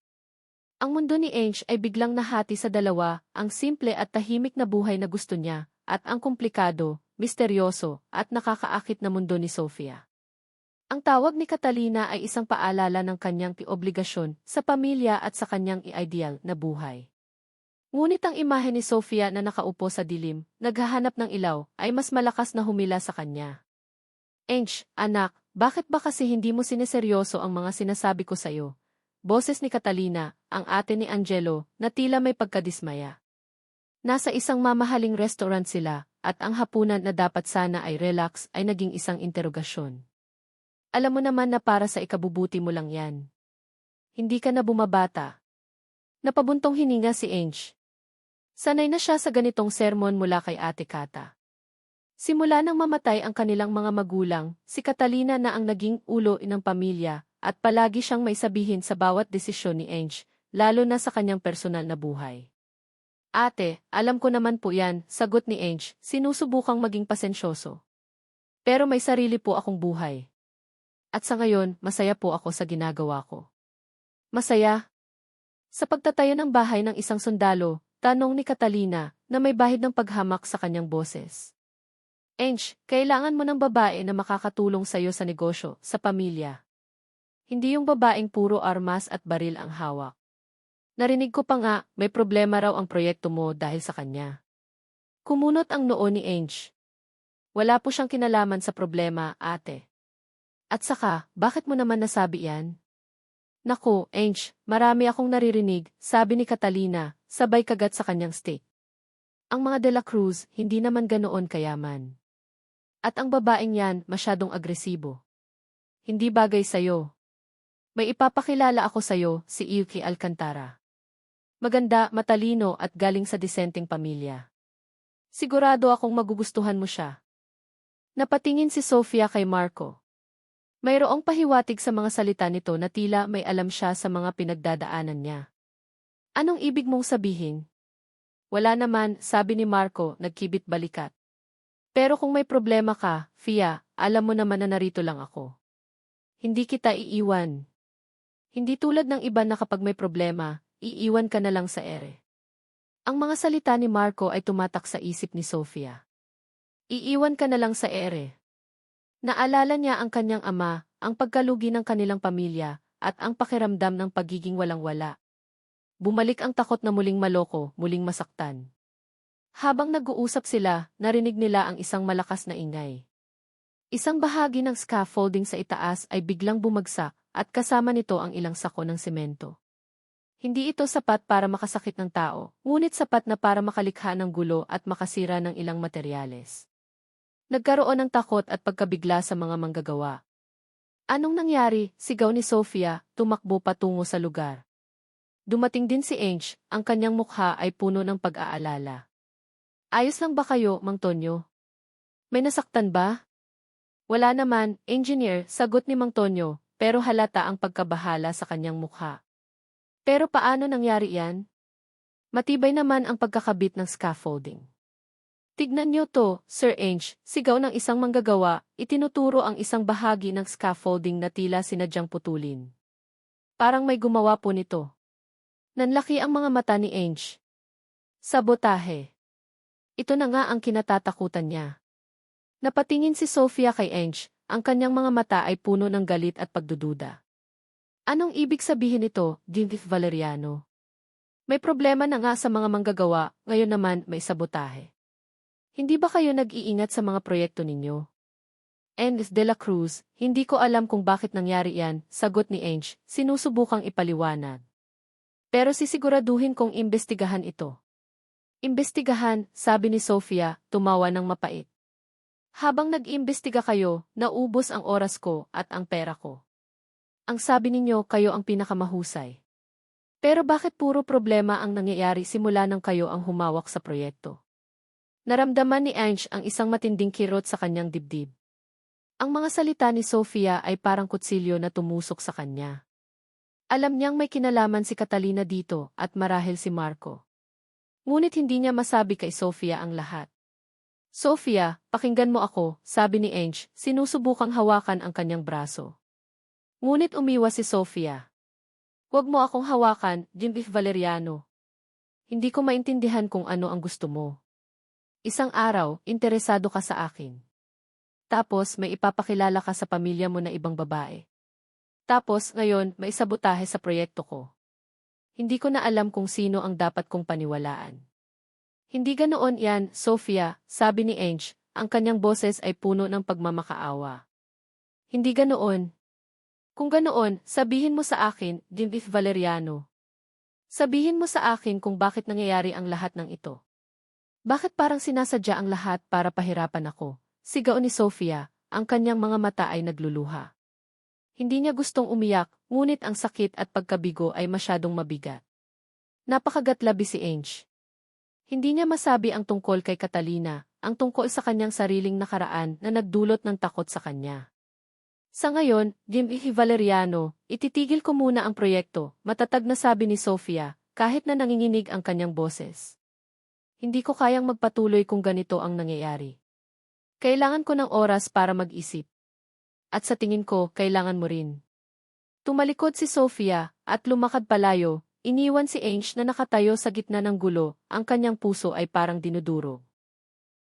Ang mundo ni Ange ay biglang nahati sa dalawa, ang simple at tahimik na buhay na gusto niya, at ang komplikado, misteryoso, at nakakaakit na mundo ni Sofia. Ang tawag ni Catalina ay isang paalala ng kanyang obligasyon sa pamilya at sa kanyang ideal na buhay. Ngunit ang imahe ni Sofia na nakaupo sa dilim, naghahanap ng ilaw, ay mas malakas na humila sa kanya. Ange, anak, bakit ba kasi hindi mo sineseryoso ang mga sinasabi ko sa'yo? Boses ni Catalina, ang ate ni Angelo, na tila may pagkadismaya. Nasa isang mamahaling restaurant sila, at ang hapunan na dapat sana ay relax ay naging isang interogasyon. Alam mo naman na para sa ikabubuti mo lang yan. Hindi ka na bumabata. Napabuntong hininga si Ange. Sanay na siya sa ganitong sermon mula kay Ate Kata. Simula nang mamatay ang kanilang mga magulang, si Catalina na ang naging ulo ng pamilya, at palagi siyang may sabihin sa bawat desisyon ni Ange, lalo na sa kanyang personal na buhay. Ate, alam ko naman po yan, sagot ni Ange, sinusubukang maging pasensyoso. Pero may sarili po akong buhay. At sa ngayon, masaya po ako sa ginagawa ko. Masaya? Sa pagtatayo ng bahay ng isang sundalo, tanong ni Catalina, na may bahid ng paghamak sa kanyang boses. Ange, kailangan mo ng babae na makakatulong sa'yo sa negosyo, sa pamilya. Hindi yung babaeng puro armas at baril ang hawak. Narinig ko pa nga, may problema raw ang proyekto mo dahil sa kanya. Kumunot ang noo ni Ange. Wala po siyang kinalaman sa problema, ate. At saka, bakit mo naman nasabi yan? Naku, Ange, marami akong naririnig, sabi ni Catalina, sabay kagat sa kanyang steak. Ang mga De La Cruz, hindi naman ganoon kayaman. At ang babaeng yan, masyadong agresibo. Hindi bagay sa'yo. May ipapakilala ako sa'yo, si Yuki Alcantara. Maganda, matalino at galing sa disenteng pamilya. Sigurado akong magugustuhan mo siya. Napatingin si Sofia kay Marco. Mayroong pahiwatig sa mga salita nito na tila may alam siya sa mga pinagdadaanan niya. Anong ibig mong sabihin? Wala naman, sabi ni Marco, nagkibit balikat. Pero kung may problema ka, Fia, alam mo naman na narito lang ako. Hindi kita iiwan. Hindi tulad ng iba na kapag may problema, iiwan ka na lang sa ere. Ang mga salita ni Marco ay tumatak sa isip ni Sofia. Iiwan ka na lang sa ere. Naalala niya ang kanyang ama, ang pagkalugi ng kanilang pamilya, at ang pakiramdam ng pagiging walang-wala. Bumalik ang takot na muling maloko, muling masaktan. Habang nag-uusap sila, narinig nila ang isang malakas na ingay. Isang bahagi ng scaffolding sa itaas ay biglang bumagsak, at kasama nito ang ilang sako ng semento. Hindi ito sapat para makasakit ng tao, ngunit sapat na para makalikha ng gulo at makasira ng ilang materyales. Nagkaroon ng takot at pagkabigla sa mga manggagawa. Anong nangyari? Sigaw ni Sofia, tumakbo patungo sa lugar. Dumating din si Ange, ang kanyang mukha ay puno ng pag-aalala. Ayos lang ba kayo, Mang Tonyo? May nasaktan ba? Wala naman, engineer, sagot ni Mang Tonyo, pero halata ang pagkabahala sa kanyang mukha. Pero paano nangyari yan? Matibay naman ang pagkakabit ng scaffolding. Tignan niyo to, Sir Ange, sigaw ng isang manggagawa, itinuturo ang isang bahagi ng scaffolding na tila sinadyang putulin. Parang may gumawa po nito. Nanlaki ang mga mata ni Ange. Sabotahe. Ito na nga ang kinatatakutan niya. Napatingin si Sofia kay Ange, ang kanyang mga mata ay puno ng galit at pagdududa. Anong ibig sabihin nito, Dintif Valeriano? May problema na nga sa mga manggagawa, ngayon naman may sabotahe. Hindi ba kayo nag-iingat sa mga proyekto ninyo? Ange de la Cruz, hindi ko alam kung bakit nangyari yan, sagot ni Ange, sinusubukang ipaliwanag. Pero sisiguraduhin kong imbestigahan ito. Imbestigahan, sabi ni Sofia, tumawa ng mapait. Habang nag-imbestiga kayo, naubos ang oras ko at ang pera ko. Ang sabi ninyo kayo ang pinakamahusay. Pero bakit puro problema ang nangyayari simula nang kayo ang humawak sa proyekto? Naramdaman ni Ange ang isang matinding kirot sa kanyang dibdib. Ang mga salita ni Sofia ay parang kutsilyo na tumusok sa kanya. Alam niyang may kinalaman si Catalina dito at marahil si Marco. Ngunit hindi niya masabi kay Sofia ang lahat. Sofia, pakinggan mo ako, sabi ni Ange, sinusubukang hawakan ang kanyang braso. Ngunit umiwas si Sofia. Huwag mo akong hawakan, Jimmy Valeriano. Hindi ko maintindihan kung ano ang gusto mo. Isang araw, interesado ka sa akin. Tapos may ipapakilala ka sa pamilya mo na ibang babae. Tapos ngayon may sabotahe sa proyekto ko. Hindi ko na alam kung sino ang dapat kong paniwalaan. Hindi ganoon yan, Sofia, sabi ni Ange, ang kanyang boses ay puno ng pagmamakaawa. Hindi ganoon. Kung ganoon, sabihin mo sa akin, Jimmy Valeriano. Sabihin mo sa akin kung bakit nangyayari ang lahat ng ito. Bakit parang sinasadya ang lahat para pahirapan ako? Sigaw ni Sofia, ang kanyang mga mata ay nagluluha. Hindi niya gustong umiyak, ngunit ang sakit at pagkabigo ay masyadong mabigat. Napakagatlabi si Ange. Hindi niya masabi ang tungkol kay Catalina, ang tungkol sa kanyang sariling nakaraan na nagdulot ng takot sa kanya. Sa ngayon, Jimmy Valeriano, ititigil ko muna ang proyekto, matatag na sabi ni Sofia, kahit na nanginginig ang kanyang boses. Hindi ko kayang magpatuloy kung ganito ang nangyayari. Kailangan ko ng oras para mag-isip. At sa tingin ko, kailangan mo rin. Tumalikod si Sofia, at lumakad palayo, iniwan si Ange na nakatayo sa gitna ng gulo, ang kanyang puso ay parang dinuduro.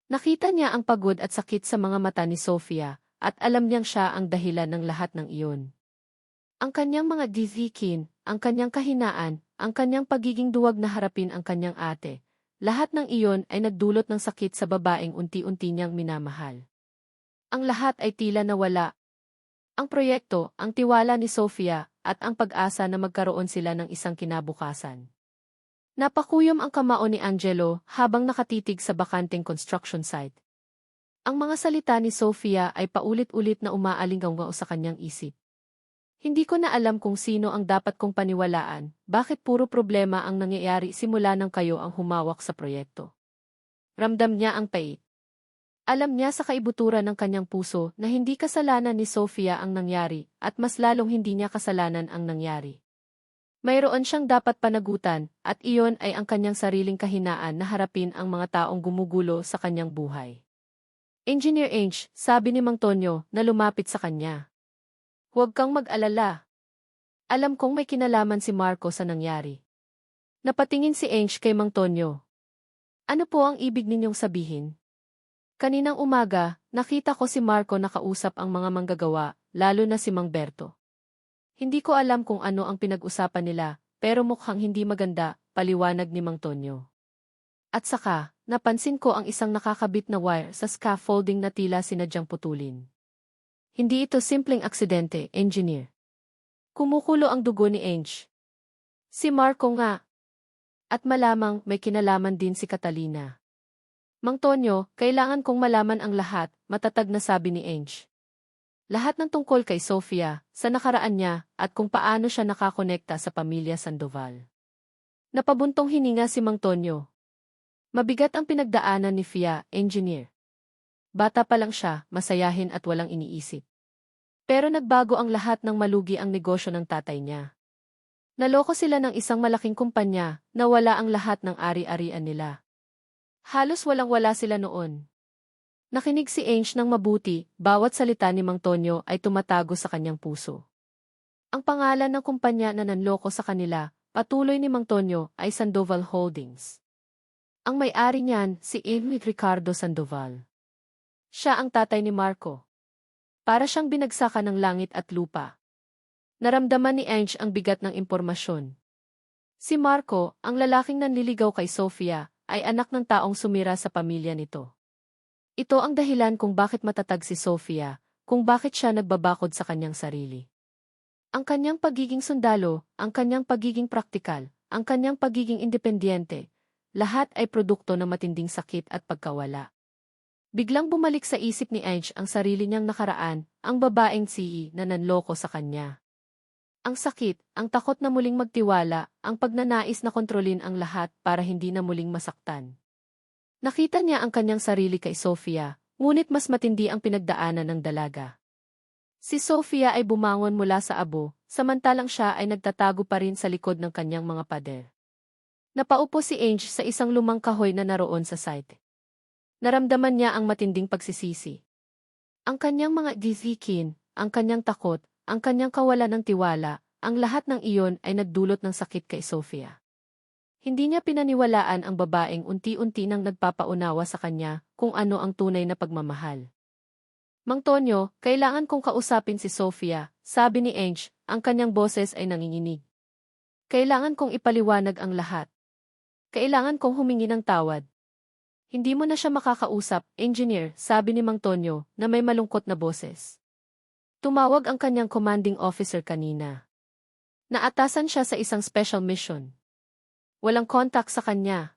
Nakita niya ang pagod at sakit sa mga mata ni Sofia, at alam niyang siya ang dahilan ng lahat ng iyon. Ang kanyang mga dizikin, ang kanyang kahinaan, ang kanyang pagiging duwag na harapin ang kanyang ate, lahat ng iyon ay nagdulot ng sakit sa babaeng unti-unti niyang minamahal. Ang lahat ay tila nawala. Ang proyekto, ang tiwala ni Sofia, at ang pag-asa na magkaroon sila ng isang kinabukasan. Napakuyom ang kamao ni Angelo habang nakatitig sa bakanteng construction site. Ang mga salita ni Sofia ay paulit-ulit na umaalinggaw sa kanyang isip. Hindi ko na alam kung sino ang dapat kong paniwalaan, bakit puro problema ang nangyayari simula nang kayo ang humawak sa proyekto. Ramdam niya ang pait. Alam niya sa kaibuturan ng kanyang puso na hindi kasalanan ni Sofia ang nangyari at mas lalong hindi niya kasalanan ang nangyari. Mayroon siyang dapat panagutan at iyon ay ang kanyang sariling kahinaan na harapin ang mga taong gumugulo sa kanyang buhay. Engineer Ange, sabi ni Mang Tonyo na lumapit sa kanya. Huwag kang mag-alala. Alam kong may kinalaman si Marco sa nangyari. Napatingin si Ange kay Mang Tonyo. Ano po ang ibig ninyong sabihin? Kaninang umaga, nakita ko si Marco nakausap ang mga manggagawa, lalo na si Mang Berto. Hindi ko alam kung ano ang pinag-usapan nila, pero mukhang hindi maganda, paliwanag ni Mang Tonyo. At saka, napansin ko ang isang nakakabit na wire sa scaffolding na tila sinadyang putulin. Hindi ito simpleng aksidente, engineer. Kumukulo ang dugo ni Ange. Si Marco nga. At malamang may kinalaman din si Catalina. Mang Tonyo, kailangan kong malaman ang lahat, matatag na sabi ni Ange. Lahat ng tungkol kay Sofia, sa nakaraan niya, at kung paano siya nakakonekta sa pamilya Sandoval. Napabuntong hininga si Mang Tonyo. Mabigat ang pinagdaanan ni Fia, engineer. Bata pa lang siya, masayahin at walang iniisip. Pero nagbago ang lahat ng malugi ang negosyo ng tatay niya. Naloko sila ng isang malaking kumpanya, na wala ang lahat ng ari-arian nila. Halos walang-wala sila noon. Nakinig si Ange ng mabuti, bawat salita ni Mang Tonyo ay tumatago sa kanyang puso. Ang pangalan ng kumpanya na nanloko sa kanila, patuloy ni Mang Tonyo, ay Sandoval Holdings. Ang may-ari niyan, si Amy Ricardo Sandoval. Siya ang tatay ni Marco. Para siyang binagsakan ng langit at lupa. Naramdaman ni Ange ang bigat ng impormasyon. Si Marco, ang lalaking nanliligaw kay Sofia, ay anak ng taong sumira sa pamilya nito. Ito ang dahilan kung bakit matatag si Sofia, kung bakit siya nagbabakod sa kanyang sarili. Ang kanyang pagiging sundalo, ang kanyang pagiging praktikal, ang kanyang pagiging independyente, lahat ay produkto ng matinding sakit at pagkawala. Biglang bumalik sa isip ni Ange ang sarili niyang nakaraan, ang babaeng si na nanloko sa kanya. Ang sakit, ang takot na muling magtiwala, ang pagnanais na kontrolin ang lahat para hindi na muling masaktan. Nakita niya ang kanyang sarili kay Sofia, ngunit mas matindi ang pinagdaanan ng dalaga. Si Sofia ay bumangon mula sa abo, samantalang siya ay nagtatago pa rin sa likod ng kanyang mga pader. Napaupo si Ange sa isang lumang kahoy na naroon sa site. Naramdaman niya ang matinding pagsisisi. Ang kanyang mga dizikin, ang kanyang takot, ang kanyang kawalan ng tiwala, ang lahat ng iyon ay nagdulot ng sakit kay Sofia. Hindi niya pinaniwalaan ang babaeng unti-unti nang nagpapaunawa sa kanya kung ano ang tunay na pagmamahal. Mang Tonyo, kailangan kong kausapin si Sofia, sabi ni Ange, ang kanyang boses ay nanginginig. Kailangan kong ipaliwanag ang lahat. Kailangan kong humingi ng tawad. Hindi mo na siya makakausap, engineer, sabi ni Mang Tonyo na may malungkot na boses. Tumawag ang kanyang commanding officer kanina. Naatasan siya sa isang special mission. Walang contact sa kanya.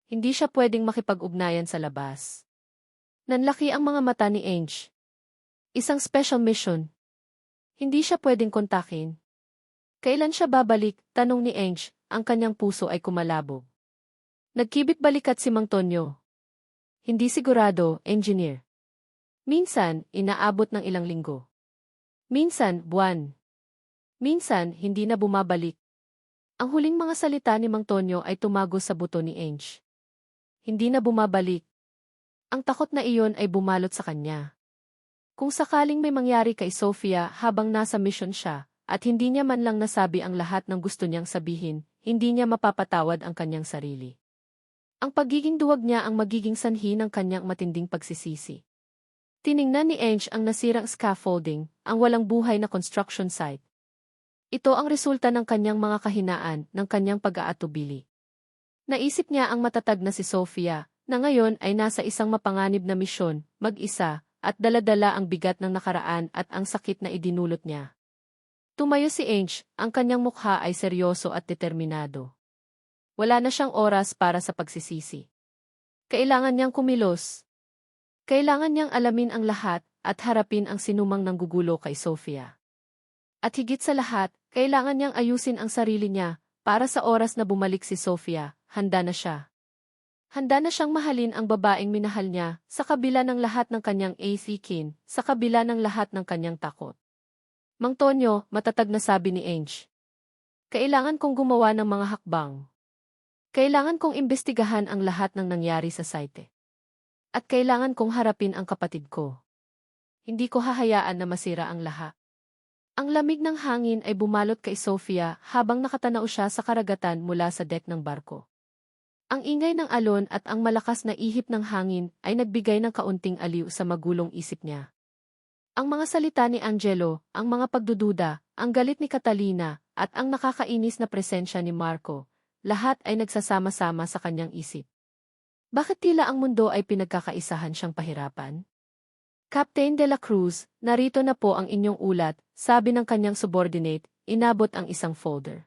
Hindi siya pwedeng makipag-ugnayan sa labas. Nanlaki ang mga mata ni Ange. Isang special mission. Hindi siya pwedeng kontakin. Kailan siya babalik? Tanong ni Ange, ang kanyang puso ay kumalabog. Nagkibit balikat si Mang Tonyo. Hindi sigurado, engineer. Minsan, inaabot ng ilang linggo. Minsan, buwan. Minsan, hindi na bumabalik. Ang huling mga salita ni Mang Tonyo ay tumago sa buto ni Ange. Hindi na bumabalik. Ang takot na iyon ay bumalot sa kanya. Kung sakaling may mangyari kay Sofia habang nasa mission siya, at hindi niya man lang nasabi ang lahat ng gusto niyang sabihin, hindi niya mapapatawad ang kanyang sarili. Ang pagiging duwag niya ang magiging sanhi ng kanyang matinding pagsisisi. Tiningnan ni Ange ang nasirang scaffolding, ang walang buhay na construction site. Ito ang resulta ng kanyang mga kahinaan, ng kanyang pag-aatubili. Naisip niya ang matatag na si Sofia, na ngayon ay nasa isang mapanganib na misyon, mag-isa, at dala-dala ang bigat ng nakaraan at ang sakit na idinulot niya. Tumayo si Ange, ang kanyang mukha ay seryoso at determinado. Wala na siyang oras para sa pagsisisi. Kailangan niyang kumilos. Kailangan niyang alamin ang lahat at harapin ang sinumang nanggugulo kay Sofia. At higit sa lahat, kailangan niyang ayusin ang sarili niya para sa oras na bumalik si Sofia, handa na siya. Handa na siyang mahalin ang babaeng minahal niya sa kabila ng lahat ng kanyang asikin, sa kabila ng lahat ng kanyang takot. Mang Tonyo, matatag na sabi ni Ange. Kailangan kong gumawa ng mga hakbang. Kailangan kong imbestigahan ang lahat ng nangyari sa site. At kailangan kong harapin ang kapatid ko. Hindi ko hahayaan na masira ang lahat. Ang lamig ng hangin ay bumalot kay Sofia habang nakatanaw siya sa karagatan mula sa deck ng barko. Ang ingay ng alon at ang malakas na ihip ng hangin ay nagbigay ng kaunting aliw sa magulong isip niya. Ang mga salita ni Angelo, ang mga pagdududa, ang galit ni Catalina, at ang nakakainis na presensya ni Marco, lahat ay nagsasama-sama sa kanyang isip. Bakit tila ang mundo ay pinagkakaisahan siyang pahirapan? Captain de la Cruz, narito na po ang inyong ulat, sabi ng kanyang subordinate, inabot ang isang folder.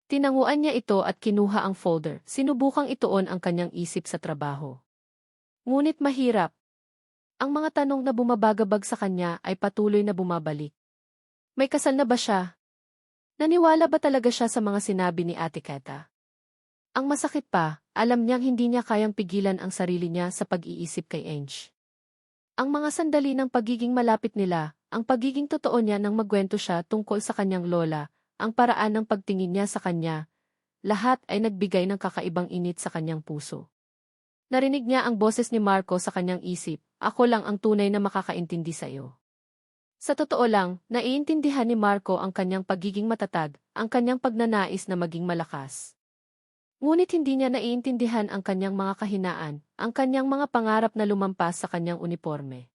Tinanguan niya ito at kinuha ang folder, sinubukang ituon ang kanyang isip sa trabaho. Ngunit mahirap. Ang mga tanong na bumabagabag sa kanya ay patuloy na bumabalik. May kasal na ba siya? Naniwala ba talaga siya sa mga sinabi ni Ate Keta? Ang masakit pa, alam niyang hindi niya kayang pigilan ang sarili niya sa pag-iisip kay Ange. Ang mga sandali ng pagiging malapit nila, ang pagiging totoo niya nang magkwento siya tungkol sa kanyang lola, ang paraan ng pagtingin niya sa kanya, lahat ay nagbigay ng kakaibang init sa kanyang puso. Narinig niya ang boses ni Marco sa kanyang isip, ako lang ang tunay na makakaintindi sa iyo. Sa totoo lang, naiintindihan ni Marco ang kanyang pagiging matatag, ang kanyang pagnanais na maging malakas. Ngunit hindi niya naiintindihan ang kanyang mga kahinaan, ang kanyang mga pangarap na lumampas sa kanyang uniforme.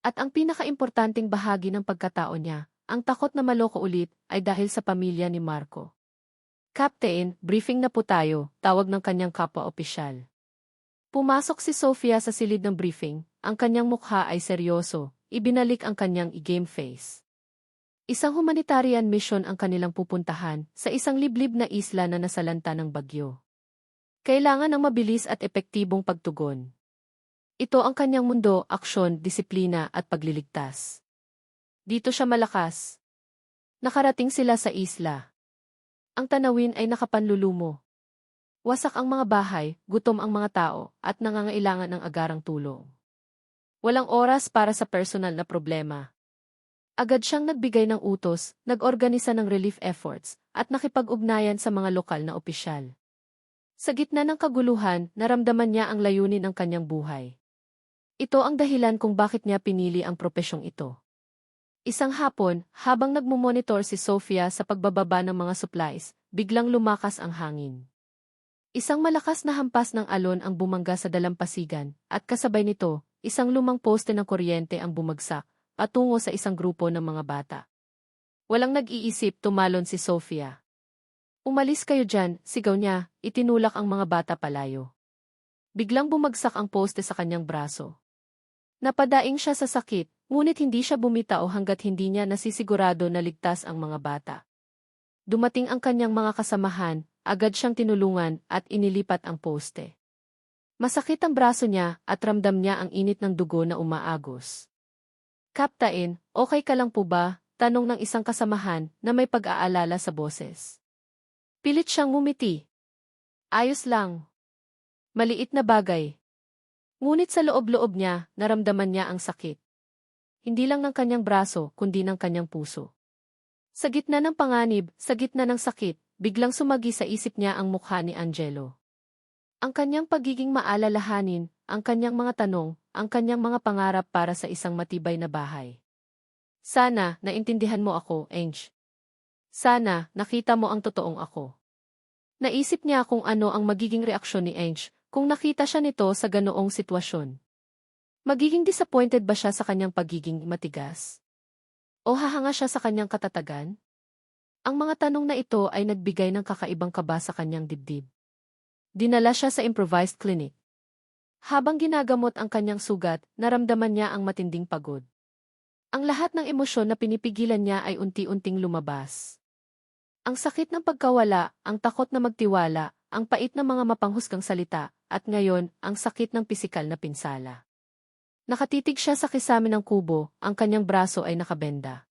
At ang pinakaimportanteng bahagi ng pagkatao niya, ang takot na maloko ulit, ay dahil sa pamilya ni Marco. Captain, briefing na po tayo, tawag ng kanyang kapwa-opisyal. Pumasok si Sofia sa silid ng briefing, ang kanyang mukha ay seryoso, ibinalik ang kanyang i-game face. Isang humanitarian mission ang kanilang pupuntahan sa isang liblib na isla na nasalanta ng bagyo. Kailangan ng mabilis at epektibong pagtugon. Ito ang kanyang mundo, aksyon, disiplina at pagliligtas. Dito siya malakas. Nakarating sila sa isla. Ang tanawin ay nakapanlulumo. Wasak ang mga bahay, gutom ang mga tao, at nangangailangan ng agarang tulong. Walang oras para sa personal na problema. Agad siyang nagbigay ng utos, nag-organisa ng relief efforts, at nakipag-ugnayan sa mga lokal na opisyal. Sa gitna ng kaguluhan, naramdaman niya ang layunin ng kanyang buhay. Ito ang dahilan kung bakit niya pinili ang propesyong ito. Isang hapon, habang nagmumonitor si Sofia sa pagbababa ng mga supplies, biglang lumakas ang hangin. Isang malakas na hampas ng alon ang bumangga sa dalampasigan, at kasabay nito, isang lumang poste ng kuryente ang bumagsak, patungo sa isang grupo ng mga bata. Walang nag-iisip, tumalon si Sofia. Umalis kayo dyan, sigaw niya, itinulak ang mga bata palayo. Biglang bumagsak ang poste sa kanyang braso. Napadaing siya sa sakit, ngunit hindi siya bumitaw hanggat hindi niya nasisigurado na ligtas ang mga bata. Dumating ang kanyang mga kasamahan, agad siyang tinulungan at inilipat ang poste. Masakit ang braso niya at ramdam niya ang init ng dugo na umaagos. Kaptain, okay ka lang po ba? Tanong ng isang kasamahan na may pag-aalala sa boses. Pilit siyang ngumiti. Ayos lang. Maliit na bagay. Ngunit sa loob-loob niya, naramdaman niya ang sakit. Hindi lang ng kanyang braso, kundi ng kanyang puso. Sa gitna ng panganib, sa gitna ng sakit, biglang sumagi sa isip niya ang mukha ni Angelo. Ang kanyang pagiging maalalahanin, ang kanyang mga tanong, ang kanyang mga pangarap para sa isang matibay na bahay. Sana, naintindihan mo ako, Ange. Sana, nakita mo ang totoong ako. Naisip niya kung ano ang magiging reaksyon ni Ange kung nakita siya nito sa ganoong sitwasyon. Magiging disappointed ba siya sa kanyang pagiging matigas? O hahanga siya sa kanyang katatagan? Ang mga tanong na ito ay nagbigay ng kakaibang kaba sa kanyang dibdib. Dinala siya sa improvised clinic. Habang ginagamot ang kanyang sugat, naramdaman niya ang matinding pagod. Ang lahat ng emosyon na pinipigilan niya ay unti-unting lumabas. Ang sakit ng pagkawala, ang takot na magtiwala, ang pait ng mga mapanghusgang salita, at ngayon, ang sakit ng pisikal na pinsala. Nakatitig siya sa kisame ng kubo, ang kanyang braso ay nakabenda.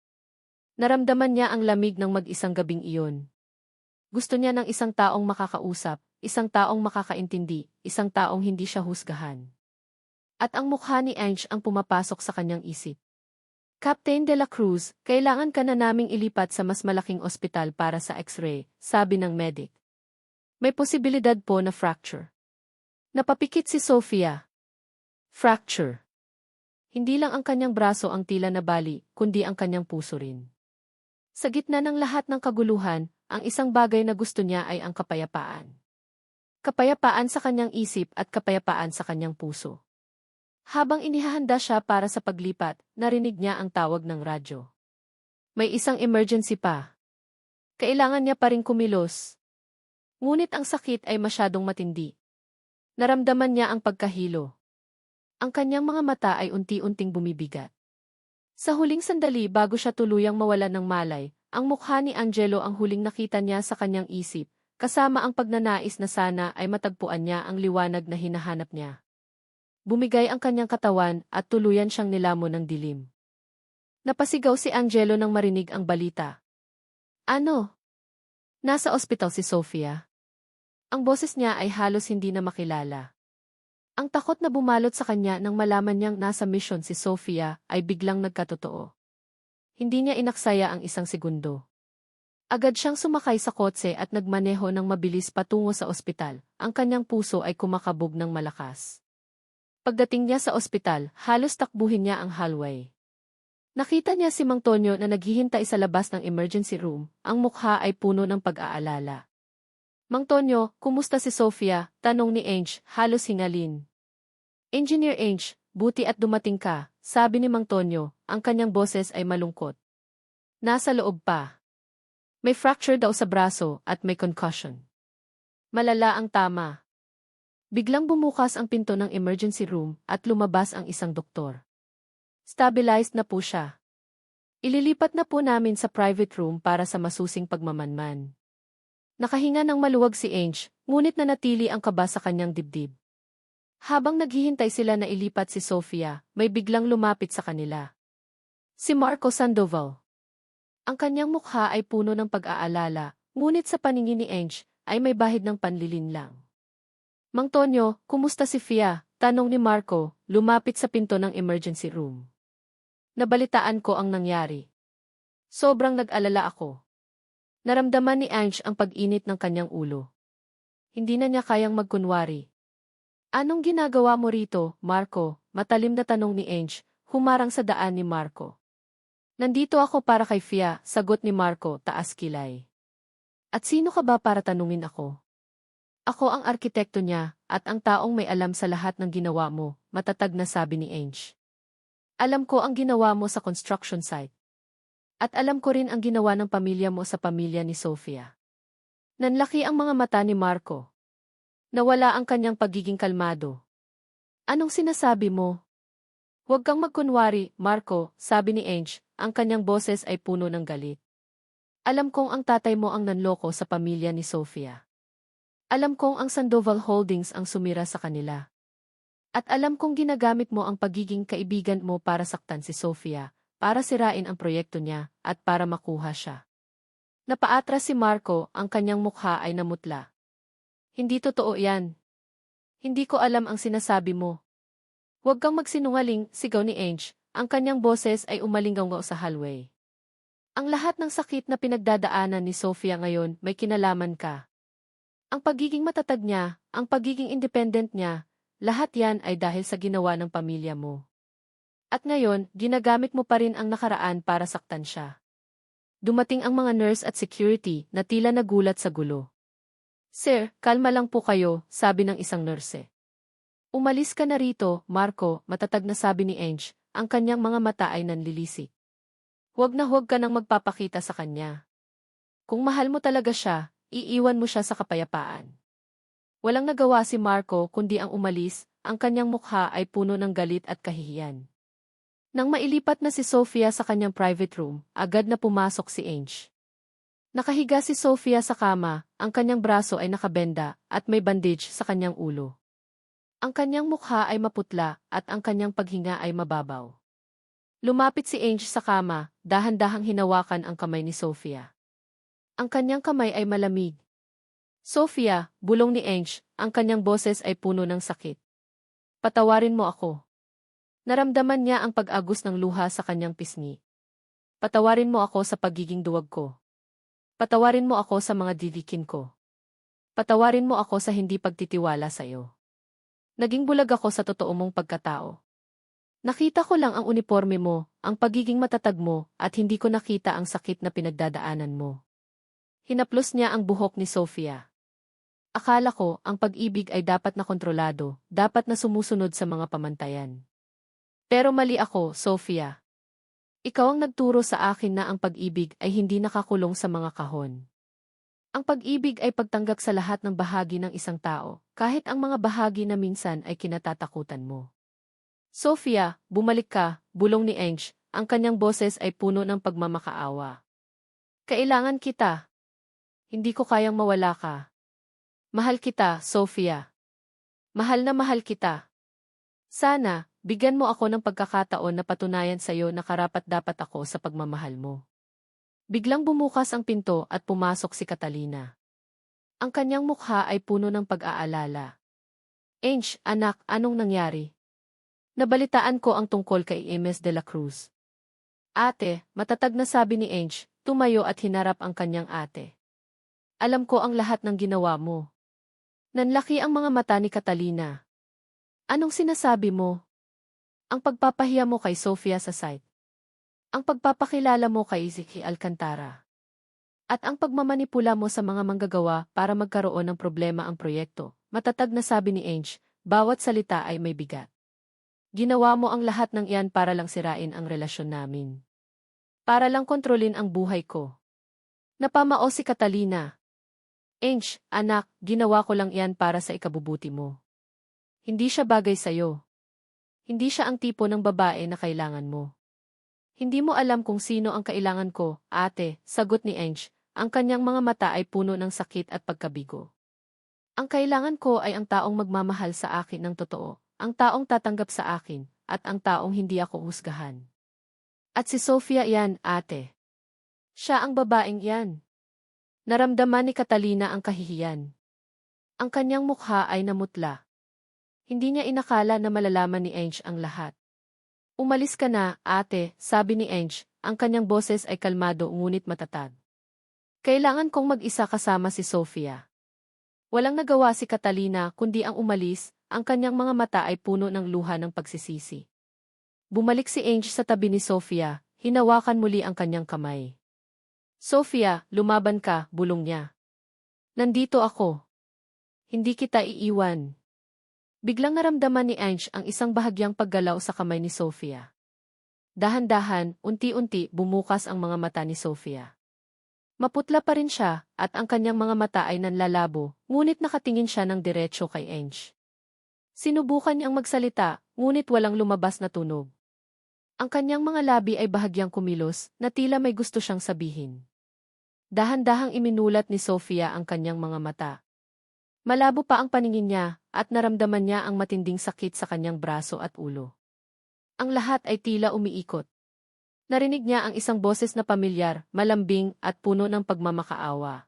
Naramdaman niya ang lamig ng mag-isang gabing iyon. Gusto niya ng isang taong makakausap, isang taong makakaintindi, isang taong hindi siya husgahan. At ang mukha ni Ange ang pumapasok sa kanyang isip. Captain de la Cruz, kailangan ka na naming ilipat sa mas malaking ospital para sa x-ray, sabi ng medic. May posibilidad po na fracture. Napapikit si Sofia. Fracture. Hindi lang ang kanyang braso ang tila nabali, kundi ang kanyang puso rin. Sa gitna ng lahat ng kaguluhan, ang isang bagay na gusto niya ay ang kapayapaan. Kapayapaan sa kanyang isip at kapayapaan sa kanyang puso. Habang inihahanda siya para sa paglipat, narinig niya ang tawag ng radyo. May isang emergency pa. Kailangan niya pa ring kumilos. Ngunit ang sakit ay masyadong matindi. Naramdaman niya ang pagkahilo. Ang kanyang mga mata ay unti-unting bumibigat. Sa huling sandali bago siya tuluyang mawalan ng malay, ang mukha ni Angelo ang huling nakita niya sa kanyang isip, kasama ang pagnanais na sana ay matagpuan niya ang liwanag na hinahanap niya. Bumigay ang kanyang katawan at tuluyan siyang nilamon ng dilim. Napasigaw si Angelo nang marinig ang balita. Ano? Nasa ospital si Sofia. Ang boses niya ay halos hindi na makilala. Ang takot na bumalot sa kanya nang malaman niyang nasa mission si Sofia ay biglang nagkatotoo. Hindi niya inaksaya ang isang segundo. Agad siyang sumakay sa kotse at nagmaneho ng mabilis patungo sa ospital. Ang kanyang puso ay kumakabog ng malakas. Pagdating niya sa ospital, halos takbuhin niya ang hallway. Nakita niya si Mang Tonyo na naghihintay sa labas ng emergency room, ang mukha ay puno ng pag-aalala. Mang Tonyo, kumusta si Sofia? Tanong ni Ange, halos hingalin. Engineer Ange, buti at dumating ka, sabi ni Mang Tonyo, ang kanyang boses ay malungkot. Nasa loob pa. May fracture daw sa braso at may concussion. Malala ang tama. Biglang bumukas ang pinto ng emergency room at lumabas ang isang doktor. Stabilized na po siya. Ililipat na po namin sa private room para sa masusing pagmamanman. Nakahinga ng maluwag si Ange, ngunit nanatili ang kaba sa kanyang dibdib. Habang naghihintay sila na ilipat si Sofia, may biglang lumapit sa kanila. Si Marco Sandoval. Ang kanyang mukha ay puno ng pag-aalala, ngunit sa paningin ni Ange ay may bahid ng panlilinlang. Mang Tonyo, kumusta si Fia? Tanong ni Marco, lumapit sa pinto ng emergency room. Nabalitaan ko ang nangyari. Sobrang nag-alala ako. Naramdaman ni Ange ang pag-init ng kanyang ulo. Hindi na niya kayang magkunwari. Anong ginagawa mo rito, Marco? Matalim na tanong ni Ange, humarang sa daan ni Marco. Nandito ako para kay Fia, sagot ni Marco, taas kilay. At sino ka ba para tanungin ako? Ako ang arkitekto niya, at ang taong may alam sa lahat ng ginawa mo, matatag na sabi ni Ange. Alam ko ang ginawa mo sa construction site. At alam ko rin ang ginawa ng pamilya mo sa pamilya ni Sofia. Nanlaki ang mga mata ni Marco. Nawala ang kanyang pagiging kalmado. Anong sinasabi mo? Huwag kang magkunwari, Marco, sabi ni Ange, ang kanyang boses ay puno ng galit. Alam kong ang tatay mo ang nanloko sa pamilya ni Sofia. Alam kong ang Sandoval Holdings ang sumira sa kanila. At alam kong ginagamit mo ang pagiging kaibigan mo para saktan si Sofia, para sirain ang proyekto niya, at para makuha siya. Napaatras si Marco, ang kanyang mukha ay namutla. Hindi totoo yan. Hindi ko alam ang sinasabi mo. Huwag kang magsinungaling, sigaw ni Ange, ang kanyang boses ay umalinggaw sa hallway. Ang lahat ng sakit na pinagdadaanan ni Sofia ngayon may kinalaman ka. Ang pagiging matatag niya, ang pagiging independent niya, lahat yan ay dahil sa ginawa ng pamilya mo. At ngayon, ginagamit mo pa rin ang nakaraan para saktan siya. Dumating ang mga nurse at security na tila nagulat sa gulo. Sir, kalma lang po kayo, sabi ng isang nurse. Umalis ka na rito, Marco, matatag na sabi ni Ange, ang kanyang mga mata ay nanlilisik. Huwag na huwag ka nang magpapakita sa kanya. Kung mahal mo talaga siya, iiwan mo siya sa kapayapaan. Walang nagawa si Marco kundi ang umalis, ang kanyang mukha ay puno ng galit at kahihiyan. Nang mailipat na si Sofia sa kanyang private room, agad na pumasok si Ange. Nakahiga si Sofia sa kama, ang kanyang braso ay nakabenda at may bandage sa kanyang ulo. Ang kanyang mukha ay maputla at ang kanyang paghinga ay mababaw. Lumapit si Ange sa kama, dahan-dahang hinawakan ang kamay ni Sofia. Ang kanyang kamay ay malamig. Sofia, bulong ni Ange, ang kanyang boses ay puno ng sakit. Patawarin mo ako. Naramdaman niya ang pag-agos ng luha sa kanyang pisngi. Patawarin mo ako sa pagiging duwag ko. Patawarin mo ako sa mga didikin ko. Patawarin mo ako sa hindi pagtitiwala sa iyo. Naging bulag ako sa totoo mong pagkatao. Nakita ko lang ang uniforme mo, ang pagiging matatag mo, at hindi ko nakita ang sakit na pinagdadaanan mo. Hinaplos niya ang buhok ni Sofia. Akala ko, ang pag-ibig ay dapat na kontrolado, dapat na sumusunod sa mga pamantayan. Pero mali ako, Sofia. Ikaw ang nagturo sa akin na ang pag-ibig ay hindi nakakulong sa mga kahon. Ang pag-ibig ay pagtanggap sa lahat ng bahagi ng isang tao, kahit ang mga bahagi na minsan ay kinatatakutan mo. Sofia, bumalik ka, bulong ni Ange, ang kanyang boses ay puno ng pagmamakaawa. Kailangan kita. Hindi ko kayang mawala ka. Mahal kita, Sofia. Mahal na mahal kita. Sana, bigyan mo ako ng pagkakataon na patunayan sa iyo na karapat-dapat ako sa pagmamahal mo. Biglang bumukas ang pinto at pumasok si Catalina. Ang kanyang mukha ay puno ng pag-aalala. Ange, anak, anong nangyari? Nabalitaan ko ang tungkol kay Ms. de la Cruz. Ate, matatag na sabi ni Ange, tumayo at hinarap ang kanyang ate. Alam ko ang lahat ng ginawa mo. Nanlaki ang mga mata ni Catalina. Anong sinasabi mo? Ang pagpapahiya mo kay Sofia sa site. Ang pagpapakilala mo kay Ziki Alcantara. At ang pagmamanipula mo sa mga manggagawa para magkaroon ng problema ang proyekto. Matatag na sabi ni Ange, bawat salita ay may bigat. Ginawa mo ang lahat ng iyan para lang sirain ang relasyon namin. Para lang kontrolin ang buhay ko. Napamao si Catalina. Ange, anak, ginawa ko lang iyan para sa ikabubuti mo. Hindi siya bagay sa'yo. Hindi siya ang tipo ng babae na kailangan mo. Hindi mo alam kung sino ang kailangan ko, ate, sagot ni Ange, ang kanyang mga mata ay puno ng sakit at pagkabigo. Ang kailangan ko ay ang taong magmamahal sa akin ng totoo, ang taong tatanggap sa akin, at ang taong hindi ako husgahan. At si Sofia yan, ate. Siya ang babaeng yan. Naramdaman ni Catalina ang kahihiyan. Ang kanyang mukha ay namutla. Hindi niya inakala na malalaman ni Ange ang lahat. Umalis ka na, ate, sabi ni Ange, ang kanyang boses ay kalmado ngunit matatag. Kailangan kong mag-isa kasama si Sofia. Walang nagawa si Catalina kundi ang umalis, ang kanyang mga mata ay puno ng luha ng pagsisisi. Bumalik si Ange sa tabi ni Sofia, hinawakan muli ang kanyang kamay. Sofia, lumaban ka, bulong niya. Nandito ako. Hindi kita iiwan. Biglang naramdaman ni Ange ang isang bahagyang paggalaw sa kamay ni Sofia. Dahan-dahan, unti-unti bumukas ang mga mata ni Sofia. Maputla pa rin siya, at ang kanyang mga mata ay nanlalabo, ngunit nakatingin siya ng diretso kay Ange. Sinubukan niyang magsalita, ngunit walang lumabas na tunog. Ang kanyang mga labi ay bahagyang kumilos, na tila may gusto siyang sabihin. Dahan-dahang iminulat ni Sofia ang kanyang mga mata. Malabo pa ang paningin niya, at naramdaman niya ang matinding sakit sa kanyang braso at ulo. Ang lahat ay tila umiikot. Narinig niya ang isang boses na pamilyar, malambing at puno ng pagmamakaawa.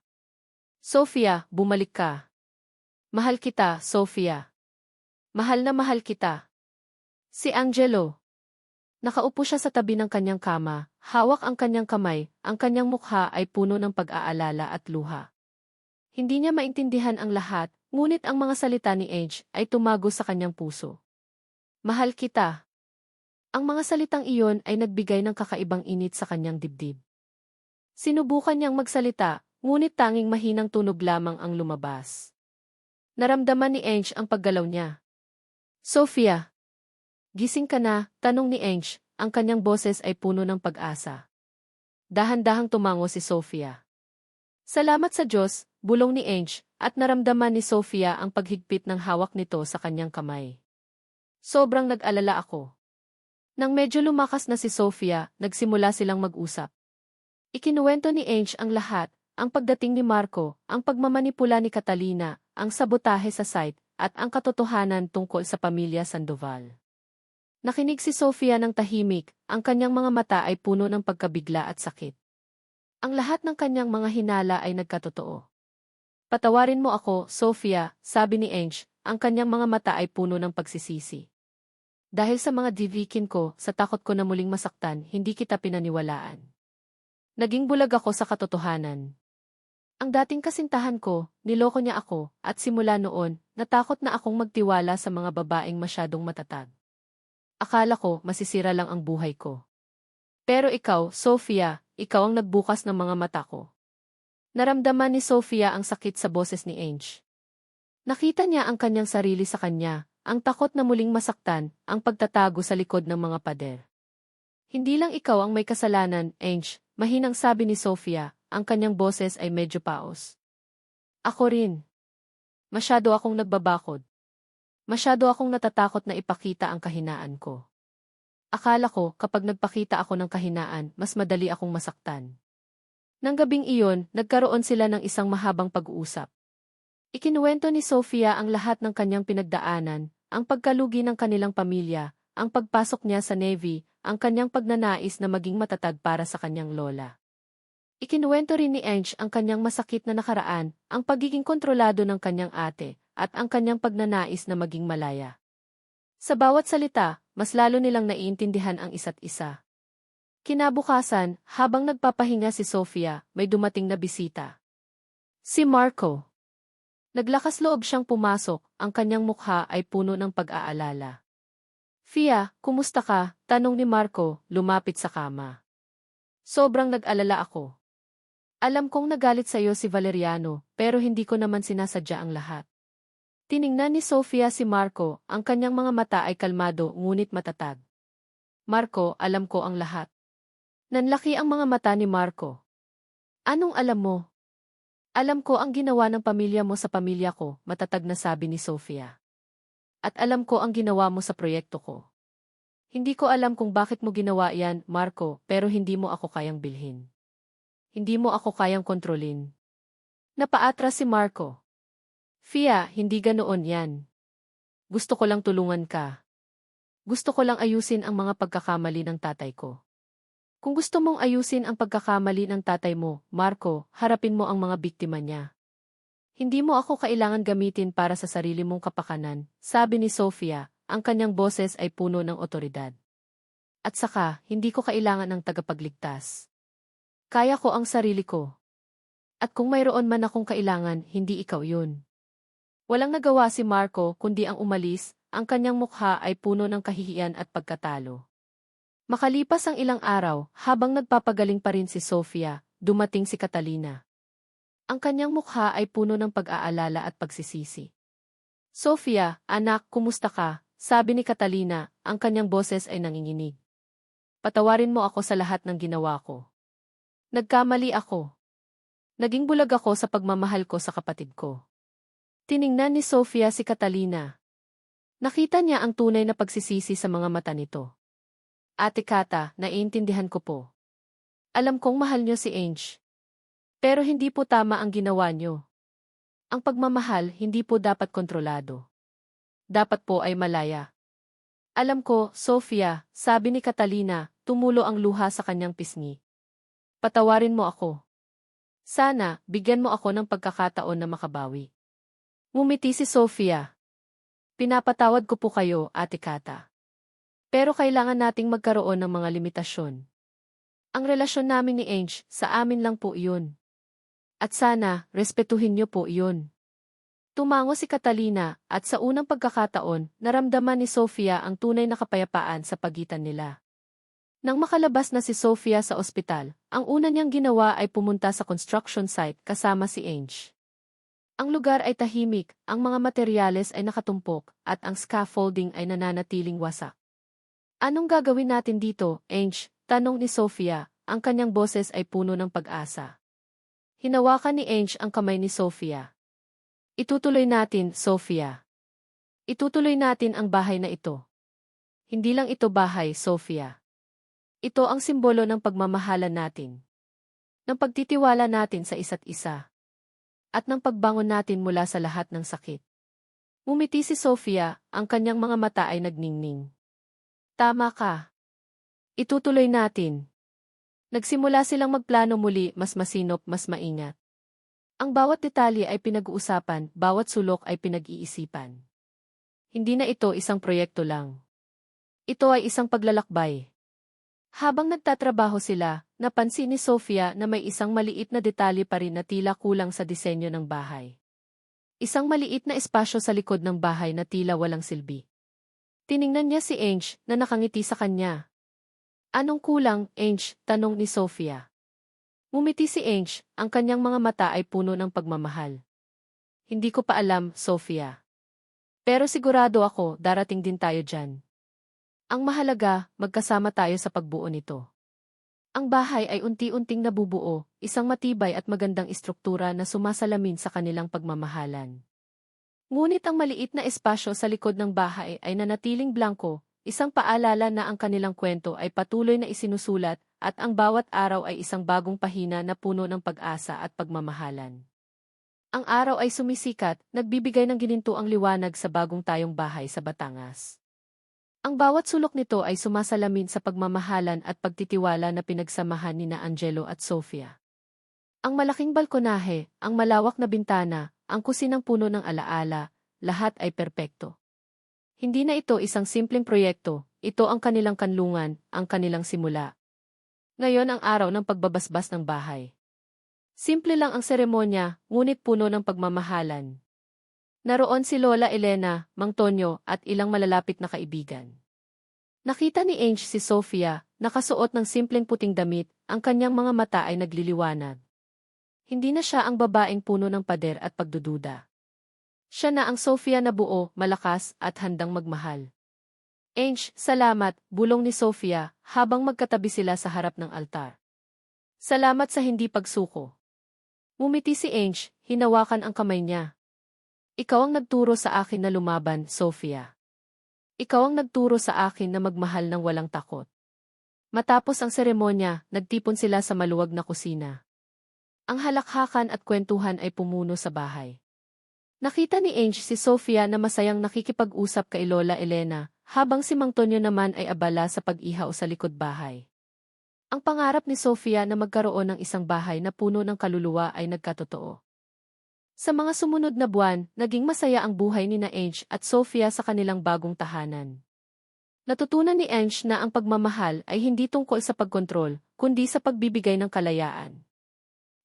Sofia, bumalik ka. Mahal kita, Sofia. Mahal na mahal kita. Si Angelo. Nakaupo siya sa tabi ng kanyang kama, hawak ang kanyang kamay, ang kanyang mukha ay puno ng pag-aalala at luha. Hindi niya maintindihan ang lahat, ngunit ang mga salita ni Ange ay tumago sa kanyang puso. Mahal kita. Ang mga salitang iyon ay nagbigay ng kakaibang init sa kanyang dibdib. Sinubukan niyang magsalita, ngunit tanging mahinang tunog lamang ang lumabas. Naramdaman ni Ange ang paggalaw niya. Sofia. Gising ka na, tanong ni Ange, ang kanyang boses ay puno ng pag-asa. Dahan-dahang tumango si Sofia. Salamat sa Diyos, bulong ni Ange, at naramdaman ni Sofia ang paghigpit ng hawak nito sa kanyang kamay. Sobrang nag-alala ako. Nang medyo lumakas na si Sofia, nagsimula silang mag-usap. Ikinuwento ni Ange ang lahat, ang pagdating ni Marco, ang pagmamanipula ni Catalina, ang sabotahe sa site, at ang katotohanan tungkol sa pamilya Sandoval. Nakinig si Sofia ng tahimik, ang kanyang mga mata ay puno ng pagkabigla at sakit. Ang lahat ng kanyang mga hinala ay nagkatotoo. Patawarin mo ako, Sofia, sabi ni Ange, ang kanyang mga mata ay puno ng pagsisisi. Dahil sa mga divikin ko, sa takot ko na muling masaktan, hindi kita pinaniwalaan. Naging bulag ako sa katotohanan. Ang dating kasintahan ko, niloko niya ako, at simula noon, natakot na akong magtiwala sa mga babaeng masyadong matatag. Akala ko, masisira lang ang buhay ko. Pero ikaw, Sofia, ikaw ang nagbukas ng mga mata ko. Naramdaman ni Sofia ang sakit sa boses ni Ange. Nakita niya ang kanyang sarili sa kanya, ang takot na muling masaktan, ang pagtatago sa likod ng mga pader. Hindi lang ikaw ang may kasalanan, Ange, mahinang sabi ni Sofia, ang kanyang boses ay medyo paos. Ako rin. Masyado akong nagbabakod. Masyado akong natatakot na ipakita ang kahinaan ko. Akala ko, kapag nagpakita ako ng kahinaan, mas madali akong masaktan. Nang gabing iyon, nagkaroon sila ng isang mahabang pag-uusap. Ikinuwento ni Sofia ang lahat ng kanyang pinagdaanan, ang pagkalugi ng kanilang pamilya, ang pagpasok niya sa Navy, ang kanyang pagnanais na maging matatag para sa kanyang lola. Ikinuwento rin ni Ange ang kanyang masakit na nakaraan, ang pagiging kontrolado ng kanyang ate, at ang kanyang pagnanais na maging malaya. Sa bawat salita, mas lalo nilang naiintindihan ang isa't isa. Kinabukasan, habang nagpapahinga si Sofia, may dumating na bisita. Si Marco. Naglakas loob siyang pumasok, ang kanyang mukha ay puno ng pag-aalala. Fia, kumusta ka? Tanong ni Marco, lumapit sa kama. Sobrang nag-alala ako. Alam kong nagalit sa iyo si Valeriano, pero hindi ko naman sinasadya ang lahat. Tiningnan ni Sofia si Marco, ang kanyang mga mata ay kalmado ngunit matatag. Marco, alam ko ang lahat. Nanlaki ang mga mata ni Marco. Anong alam mo? Alam ko ang ginawa ng pamilya mo sa pamilya ko, matatag na sabi ni Sofia. At alam ko ang ginawa mo sa proyekto ko. Hindi ko alam kung bakit mo ginawa yan, Marco, pero hindi mo ako kayang bilhin. Hindi mo ako kayang kontrolin. Napaatras si Marco. Fia, hindi ganoon yan. Gusto ko lang tulungan ka. Gusto ko lang ayusin ang mga pagkakamali ng tatay ko. Kung gusto mong ayusin ang pagkakamali ng tatay mo, Marco, harapin mo ang mga biktima niya. Hindi mo ako kailangan gamitin para sa sarili mong kapakanan, sabi ni Sofia, ang kanyang boses ay puno ng otoridad. At saka, hindi ko kailangan ng tagapagligtas. Kaya ko ang sarili ko. At kung mayroon man akong kailangan, hindi ikaw yun. Walang nagawa si Marco kundi ang umalis, ang kanyang mukha ay puno ng kahihiyan at pagkatalo. Makalipas ang ilang araw, habang nagpapagaling pa rin si Sofia, dumating si Catalina. Ang kanyang mukha ay puno ng pag-aalala at pagsisisi. Sofia, anak, kumusta ka? Sabi ni Catalina, ang kanyang boses ay nanginginig. Patawarin mo ako sa lahat ng ginawa ko. Nagkamali ako. Naging bulag ako sa pagmamahal ko sa kapatid ko. Tiningnan ni Sofia si Catalina. Nakita niya ang tunay na pagsisisi sa mga mata nito. Ate Kata, naiintindihan ko po. Alam kong mahal niyo si Ange. Pero hindi po tama ang ginawa niyo. Ang pagmamahal hindi po dapat kontrolado. Dapat po ay malaya. Alam ko, Sofia, sabi ni Catalina, tumulo ang luha sa kanyang pisngi. Patawarin mo ako. Sana, bigyan mo ako ng pagkakataon na makabawi. Ngumiti si Sofia. Pinapatawad ko po kayo, Ate Kata. Pero kailangan nating magkaroon ng mga limitasyon. Ang relasyon namin ni Ange, sa amin lang po iyon. At sana, respetuhin niyo po iyon. Tumango si Catalina, at sa unang pagkakataon, naramdaman ni Sofia ang tunay na kapayapaan sa pagitan nila. Nang makalabas na si Sofia sa ospital, ang una niyang ginawa ay pumunta sa construction site kasama si Ange. Ang lugar ay tahimik, ang mga materyales ay nakatumpok, at ang scaffolding ay nananatiling wasak. Anong gagawin natin dito, Ange? Tanong ni Sofia, ang kanyang boses ay puno ng pag-asa. Hinawakan ni Ange ang kamay ni Sofia. Itutuloy natin, Sofia. Itutuloy natin ang bahay na ito. Hindi lang ito bahay, Sofia. Ito ang simbolo ng pagmamahalan natin. Ng pagtitiwala natin sa isa't isa. At ng pagbangon natin mula sa lahat ng sakit. Ngumiti si Sofia, ang kanyang mga mata ay nagningning. Tama ka. Itutuloy natin. Nagsimula silang magplano muli, mas masinop, mas maingat. Ang bawat detalye ay pinag-uusapan, bawat sulok ay pinag-iisipan. Hindi na ito isang proyekto lang. Ito ay isang paglalakbay. Habang nagtatrabaho sila, napansin ni Sofia na may isang maliit na detalye pa rin na tila kulang sa disenyo ng bahay. Isang maliit na espasyo sa likod ng bahay na tila walang silbi. Tiningnan niya si Ange na nakangiti sa kanya. Anong kulang, Ange? Tanong ni Sofia. Ngumiti si Ange, ang kanyang mga mata ay puno ng pagmamahal. Hindi ko pa alam, Sofia. Pero sigurado ako, darating din tayo dyan. Ang mahalaga, magkasama tayo sa pagbuo nito. Ang bahay ay unti-unting nabubuo, isang matibay at magandang istruktura na sumasalamin sa kanilang pagmamahalan. Ngunit ang maliit na espasyo sa likod ng bahay ay nanatiling blanko, isang paalala na ang kanilang kwento ay patuloy na isinusulat at ang bawat araw ay isang bagong pahina na puno ng pag-asa at pagmamahalan. Ang araw ay sumisikat, nagbibigay ng ginintuang liwanag sa bagong tayong bahay sa Batangas. Ang bawat sulok nito ay sumasalamin sa pagmamahalan at pagtitiwala na pinagsamahan ni na Angelo at Sofia. Ang malaking balkonahe, ang malawak na bintana, ang kusinang puno ng alaala, lahat ay perpekto. Hindi na ito isang simpleng proyekto, ito ang kanilang kanlungan, ang kanilang simula. Ngayon ang araw ng pagbabasbas ng bahay. Simple lang ang seremonya, ngunit puno ng pagmamahalan. Naroon si Lola Elena, Mang Tonyo, at ilang malalapit na kaibigan. Nakita ni Ange si Sofia, nakasuot ng simpleng puting damit, ang kanyang mga mata ay nagliliwanag. Hindi na siya ang babaeng puno ng pader at pagdududa. Siya na ang Sofia na buo, malakas, at handang magmahal. Ange, salamat, bulong ni Sofia, habang magkatabi sila sa harap ng altar. Salamat sa hindi pagsuko. Ngumiti si Ange, hinawakan ang kamay niya. Ikaw ang nagturo sa akin na lumaban, Sofia. Ikaw ang nagturo sa akin na magmahal ng walang takot. Matapos ang seremonya, nagtipon sila sa maluwag na kusina. Ang halakhakan at kwentuhan ay pumuno sa bahay. Nakita ni Ange si Sofia na masayang nakikipag-usap kay Lola Elena, habang si Mang Tonyo naman ay abala sa pag-ihaw sa likod bahay. Ang pangarap ni Sofia na magkaroon ng isang bahay na puno ng kaluluwa ay nagkatotoo. Sa mga sumunod na buwan, naging masaya ang buhay ni Ange at Sofia sa kanilang bagong tahanan. Natutunan ni Ange na ang pagmamahal ay hindi tungkol sa pagkontrol, kundi sa pagbibigay ng kalayaan.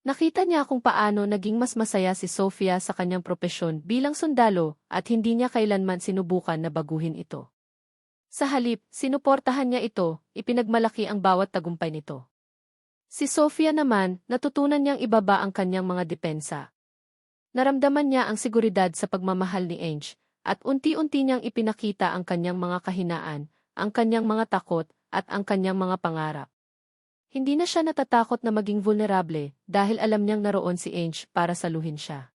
Nakita niya kung paano naging mas masaya si Sofia sa kanyang propesyon bilang sundalo at hindi niya kailanman sinubukan na baguhin ito. Sa halip, sinuportahan niya ito, ipinagmalaki ang bawat tagumpay nito. Si Sofia naman, natutunan niyang ibaba ang kanyang mga depensa. Naramdaman niya ang seguridad sa pagmamahal ni Ange, at unti-unti niyang ipinakita ang kanyang mga kahinaan, ang kanyang mga takot, at ang kanyang mga pangarap. Hindi na siya natatakot na maging vulnerable dahil alam niyang naroon si Ange para saluhin siya.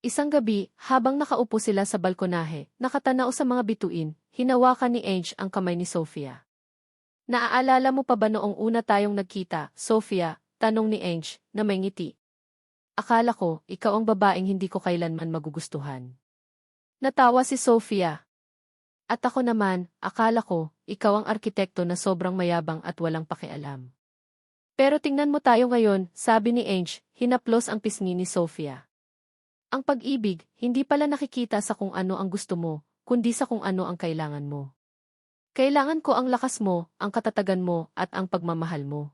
Isang gabi, habang nakaupo sila sa balkonahe, nakatanaw sa mga bituin, hinawakan ni Ange ang kamay ni Sofia. Naaalala mo pa ba noong una tayong nagkita, Sofia? Tanong ni Ange, na may ngiti. Akala ko, ikaw ang babaeng hindi ko kailanman magugustuhan. Natawa si Sofia. At ako naman, akala ko, ikaw ang arkitekto na sobrang mayabang at walang pakialam. Pero tingnan mo tayo ngayon, sabi ni Ange, hinaplos ang pisngi ni Sofia. Ang pag-ibig, hindi pala nakikita sa kung ano ang gusto mo, kundi sa kung ano ang kailangan mo. Kailangan ko ang lakas mo, ang katatagan mo, at ang pagmamahal mo.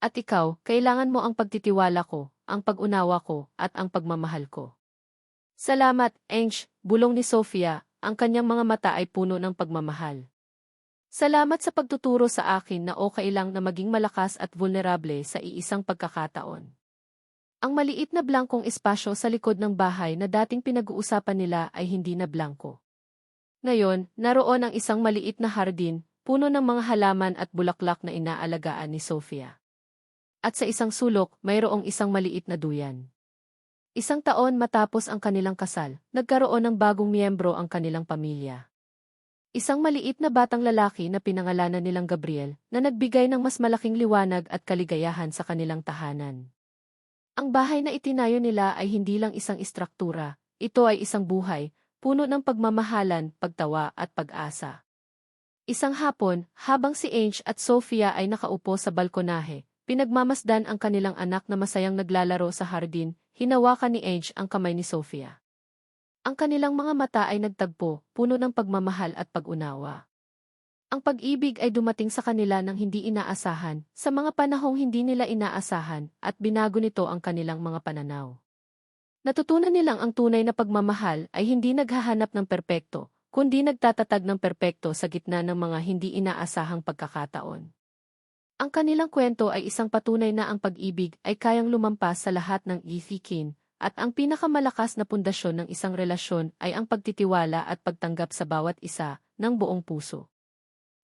At ikaw, kailangan mo ang pagtitiwala ko, ang pag-unawa ko, at ang pagmamahal ko. Salamat, Ange, bulong ni Sofia, ang kanyang mga mata ay puno ng pagmamahal. Salamat sa pagtuturo sa akin na okay lang na maging malakas at vulnerable sa iisang pagkakataon. Ang maliit na blankong espasyo sa likod ng bahay na dating pinag-uusapan nila ay hindi na blanko. Ngayon, naroon ang isang maliit na hardin, puno ng mga halaman at bulaklak na inaalagaan ni Sofia. At sa isang sulok, mayroong isang maliit na duyan. Isang taon matapos ang kanilang kasal, nagkaroon ng bagong miyembro ang kanilang pamilya. Isang maliit na batang lalaki na pinangalanan nilang Gabriel, na nagbigay ng mas malaking liwanag at kaligayahan sa kanilang tahanan. Ang bahay na itinayo nila ay hindi lang isang istruktura, ito ay isang buhay, puno ng pagmamahalan, pagtawa at pag-asa. Isang hapon, habang si Ange at Sofia ay nakaupo sa balkonahe, pinagmamasdan ang kanilang anak na masayang naglalaro sa hardin, hinawakan ni Ange ang kamay ni Sofia. Ang kanilang mga mata ay nagtagpo, puno ng pagmamahal at pag-unawa. Ang pag-ibig ay dumating sa kanila nang hindi inaasahan, sa mga panahong hindi nila inaasahan, at binago nito ang kanilang mga pananaw. Natutunan nilang ang tunay na pagmamahal ay hindi naghahanap ng perpekto, kundi nagtatatag ng perpekto sa gitna ng mga hindi inaasahang pagkakataon. Ang kanilang kwento ay isang patunay na ang pag-ibig ay kayang lumampas sa lahat ng ithikin, at ang pinakamalakas na pundasyon ng isang relasyon ay ang pagtitiwala at pagtanggap sa bawat isa, ng buong puso.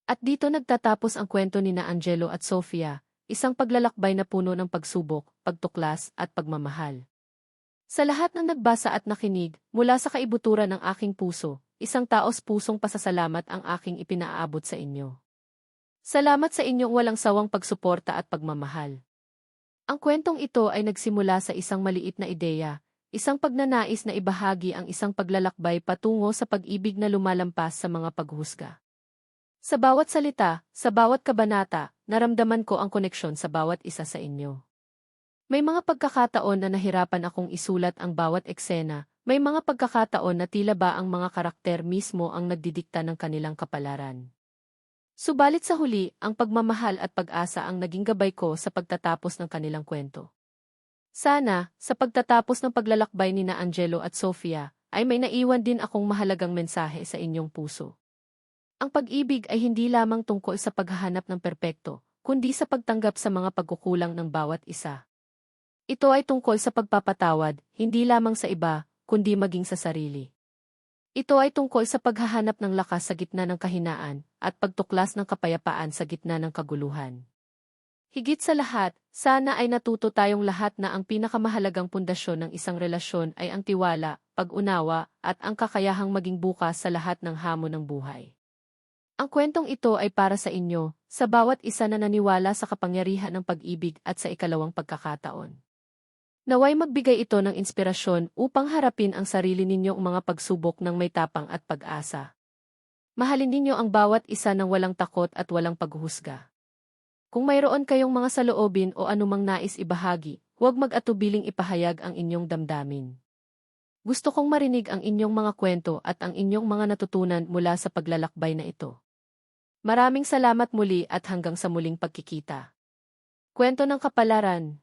At dito nagtatapos ang kwento ni na Angelo at Sofia, isang paglalakbay na puno ng pagsubok, pagtuklas, at pagmamahal. Sa lahat ng nagbasa at nakinig, mula sa kaibuturan ng aking puso, isang taos-pusong pasasalamat ang aking ipinaabot sa inyo. Salamat sa inyong walang sawang pagsuporta at pagmamahal. Ang kwentong ito ay nagsimula sa isang maliit na ideya, isang pagnanais na ibahagi ang isang paglalakbay patungo sa pag-ibig na lumalampas sa mga paghusga. Sa bawat salita, sa bawat kabanata, naramdaman ko ang koneksyon sa bawat isa sa inyo. May mga pagkakataon na nahirapan akong isulat ang bawat eksena, may mga pagkakataon na tila ba ang mga karakter mismo ang nagdidikta ng kanilang kapalaran. Subalit sa huli, ang pagmamahal at pag-asa ang naging gabay ko sa pagtatapos ng kanilang kwento. Sana, sa pagtatapos ng paglalakbay ni na Angelo at Sofia, ay may naiwan din akong mahalagang mensahe sa inyong puso. Ang pag-ibig ay hindi lamang tungkol sa paghahanap ng perpekto, kundi sa pagtanggap sa mga pagkukulang ng bawat isa. Ito ay tungkol sa pagpapatawad, hindi lamang sa iba, kundi maging sa sarili. Ito ay tungkol sa paghahanap ng lakas sa gitna ng kahinaan, at pagtuklas ng kapayapaan sa gitna ng kaguluhan. Higit sa lahat, sana ay natuto tayong lahat na ang pinakamahalagang pundasyon ng isang relasyon ay ang tiwala, pag-unawa, at ang kakayahang maging bukas sa lahat ng hamon ng buhay. Ang kwentong ito ay para sa inyo, sa bawat isa na naniwala sa kapangyarihan ng pag-ibig at sa ikalawang pagkakataon. Naway magbigay ito ng inspirasyon upang harapin ang sarili ninyong mga pagsubok ng may tapang at pag-asa. Mahalin ninyo ang bawat isa ng walang takot at walang paghuhusga. Kung mayroon kayong mga saloobin o anumang nais ibahagi, huwag mag-atubiling ipahayag ang inyong damdamin. Gusto kong marinig ang inyong mga kwento at ang inyong mga natutunan mula sa paglalakbay na ito. Maraming salamat muli at hanggang sa muling pagkikita. Kwento ng Kapalaran.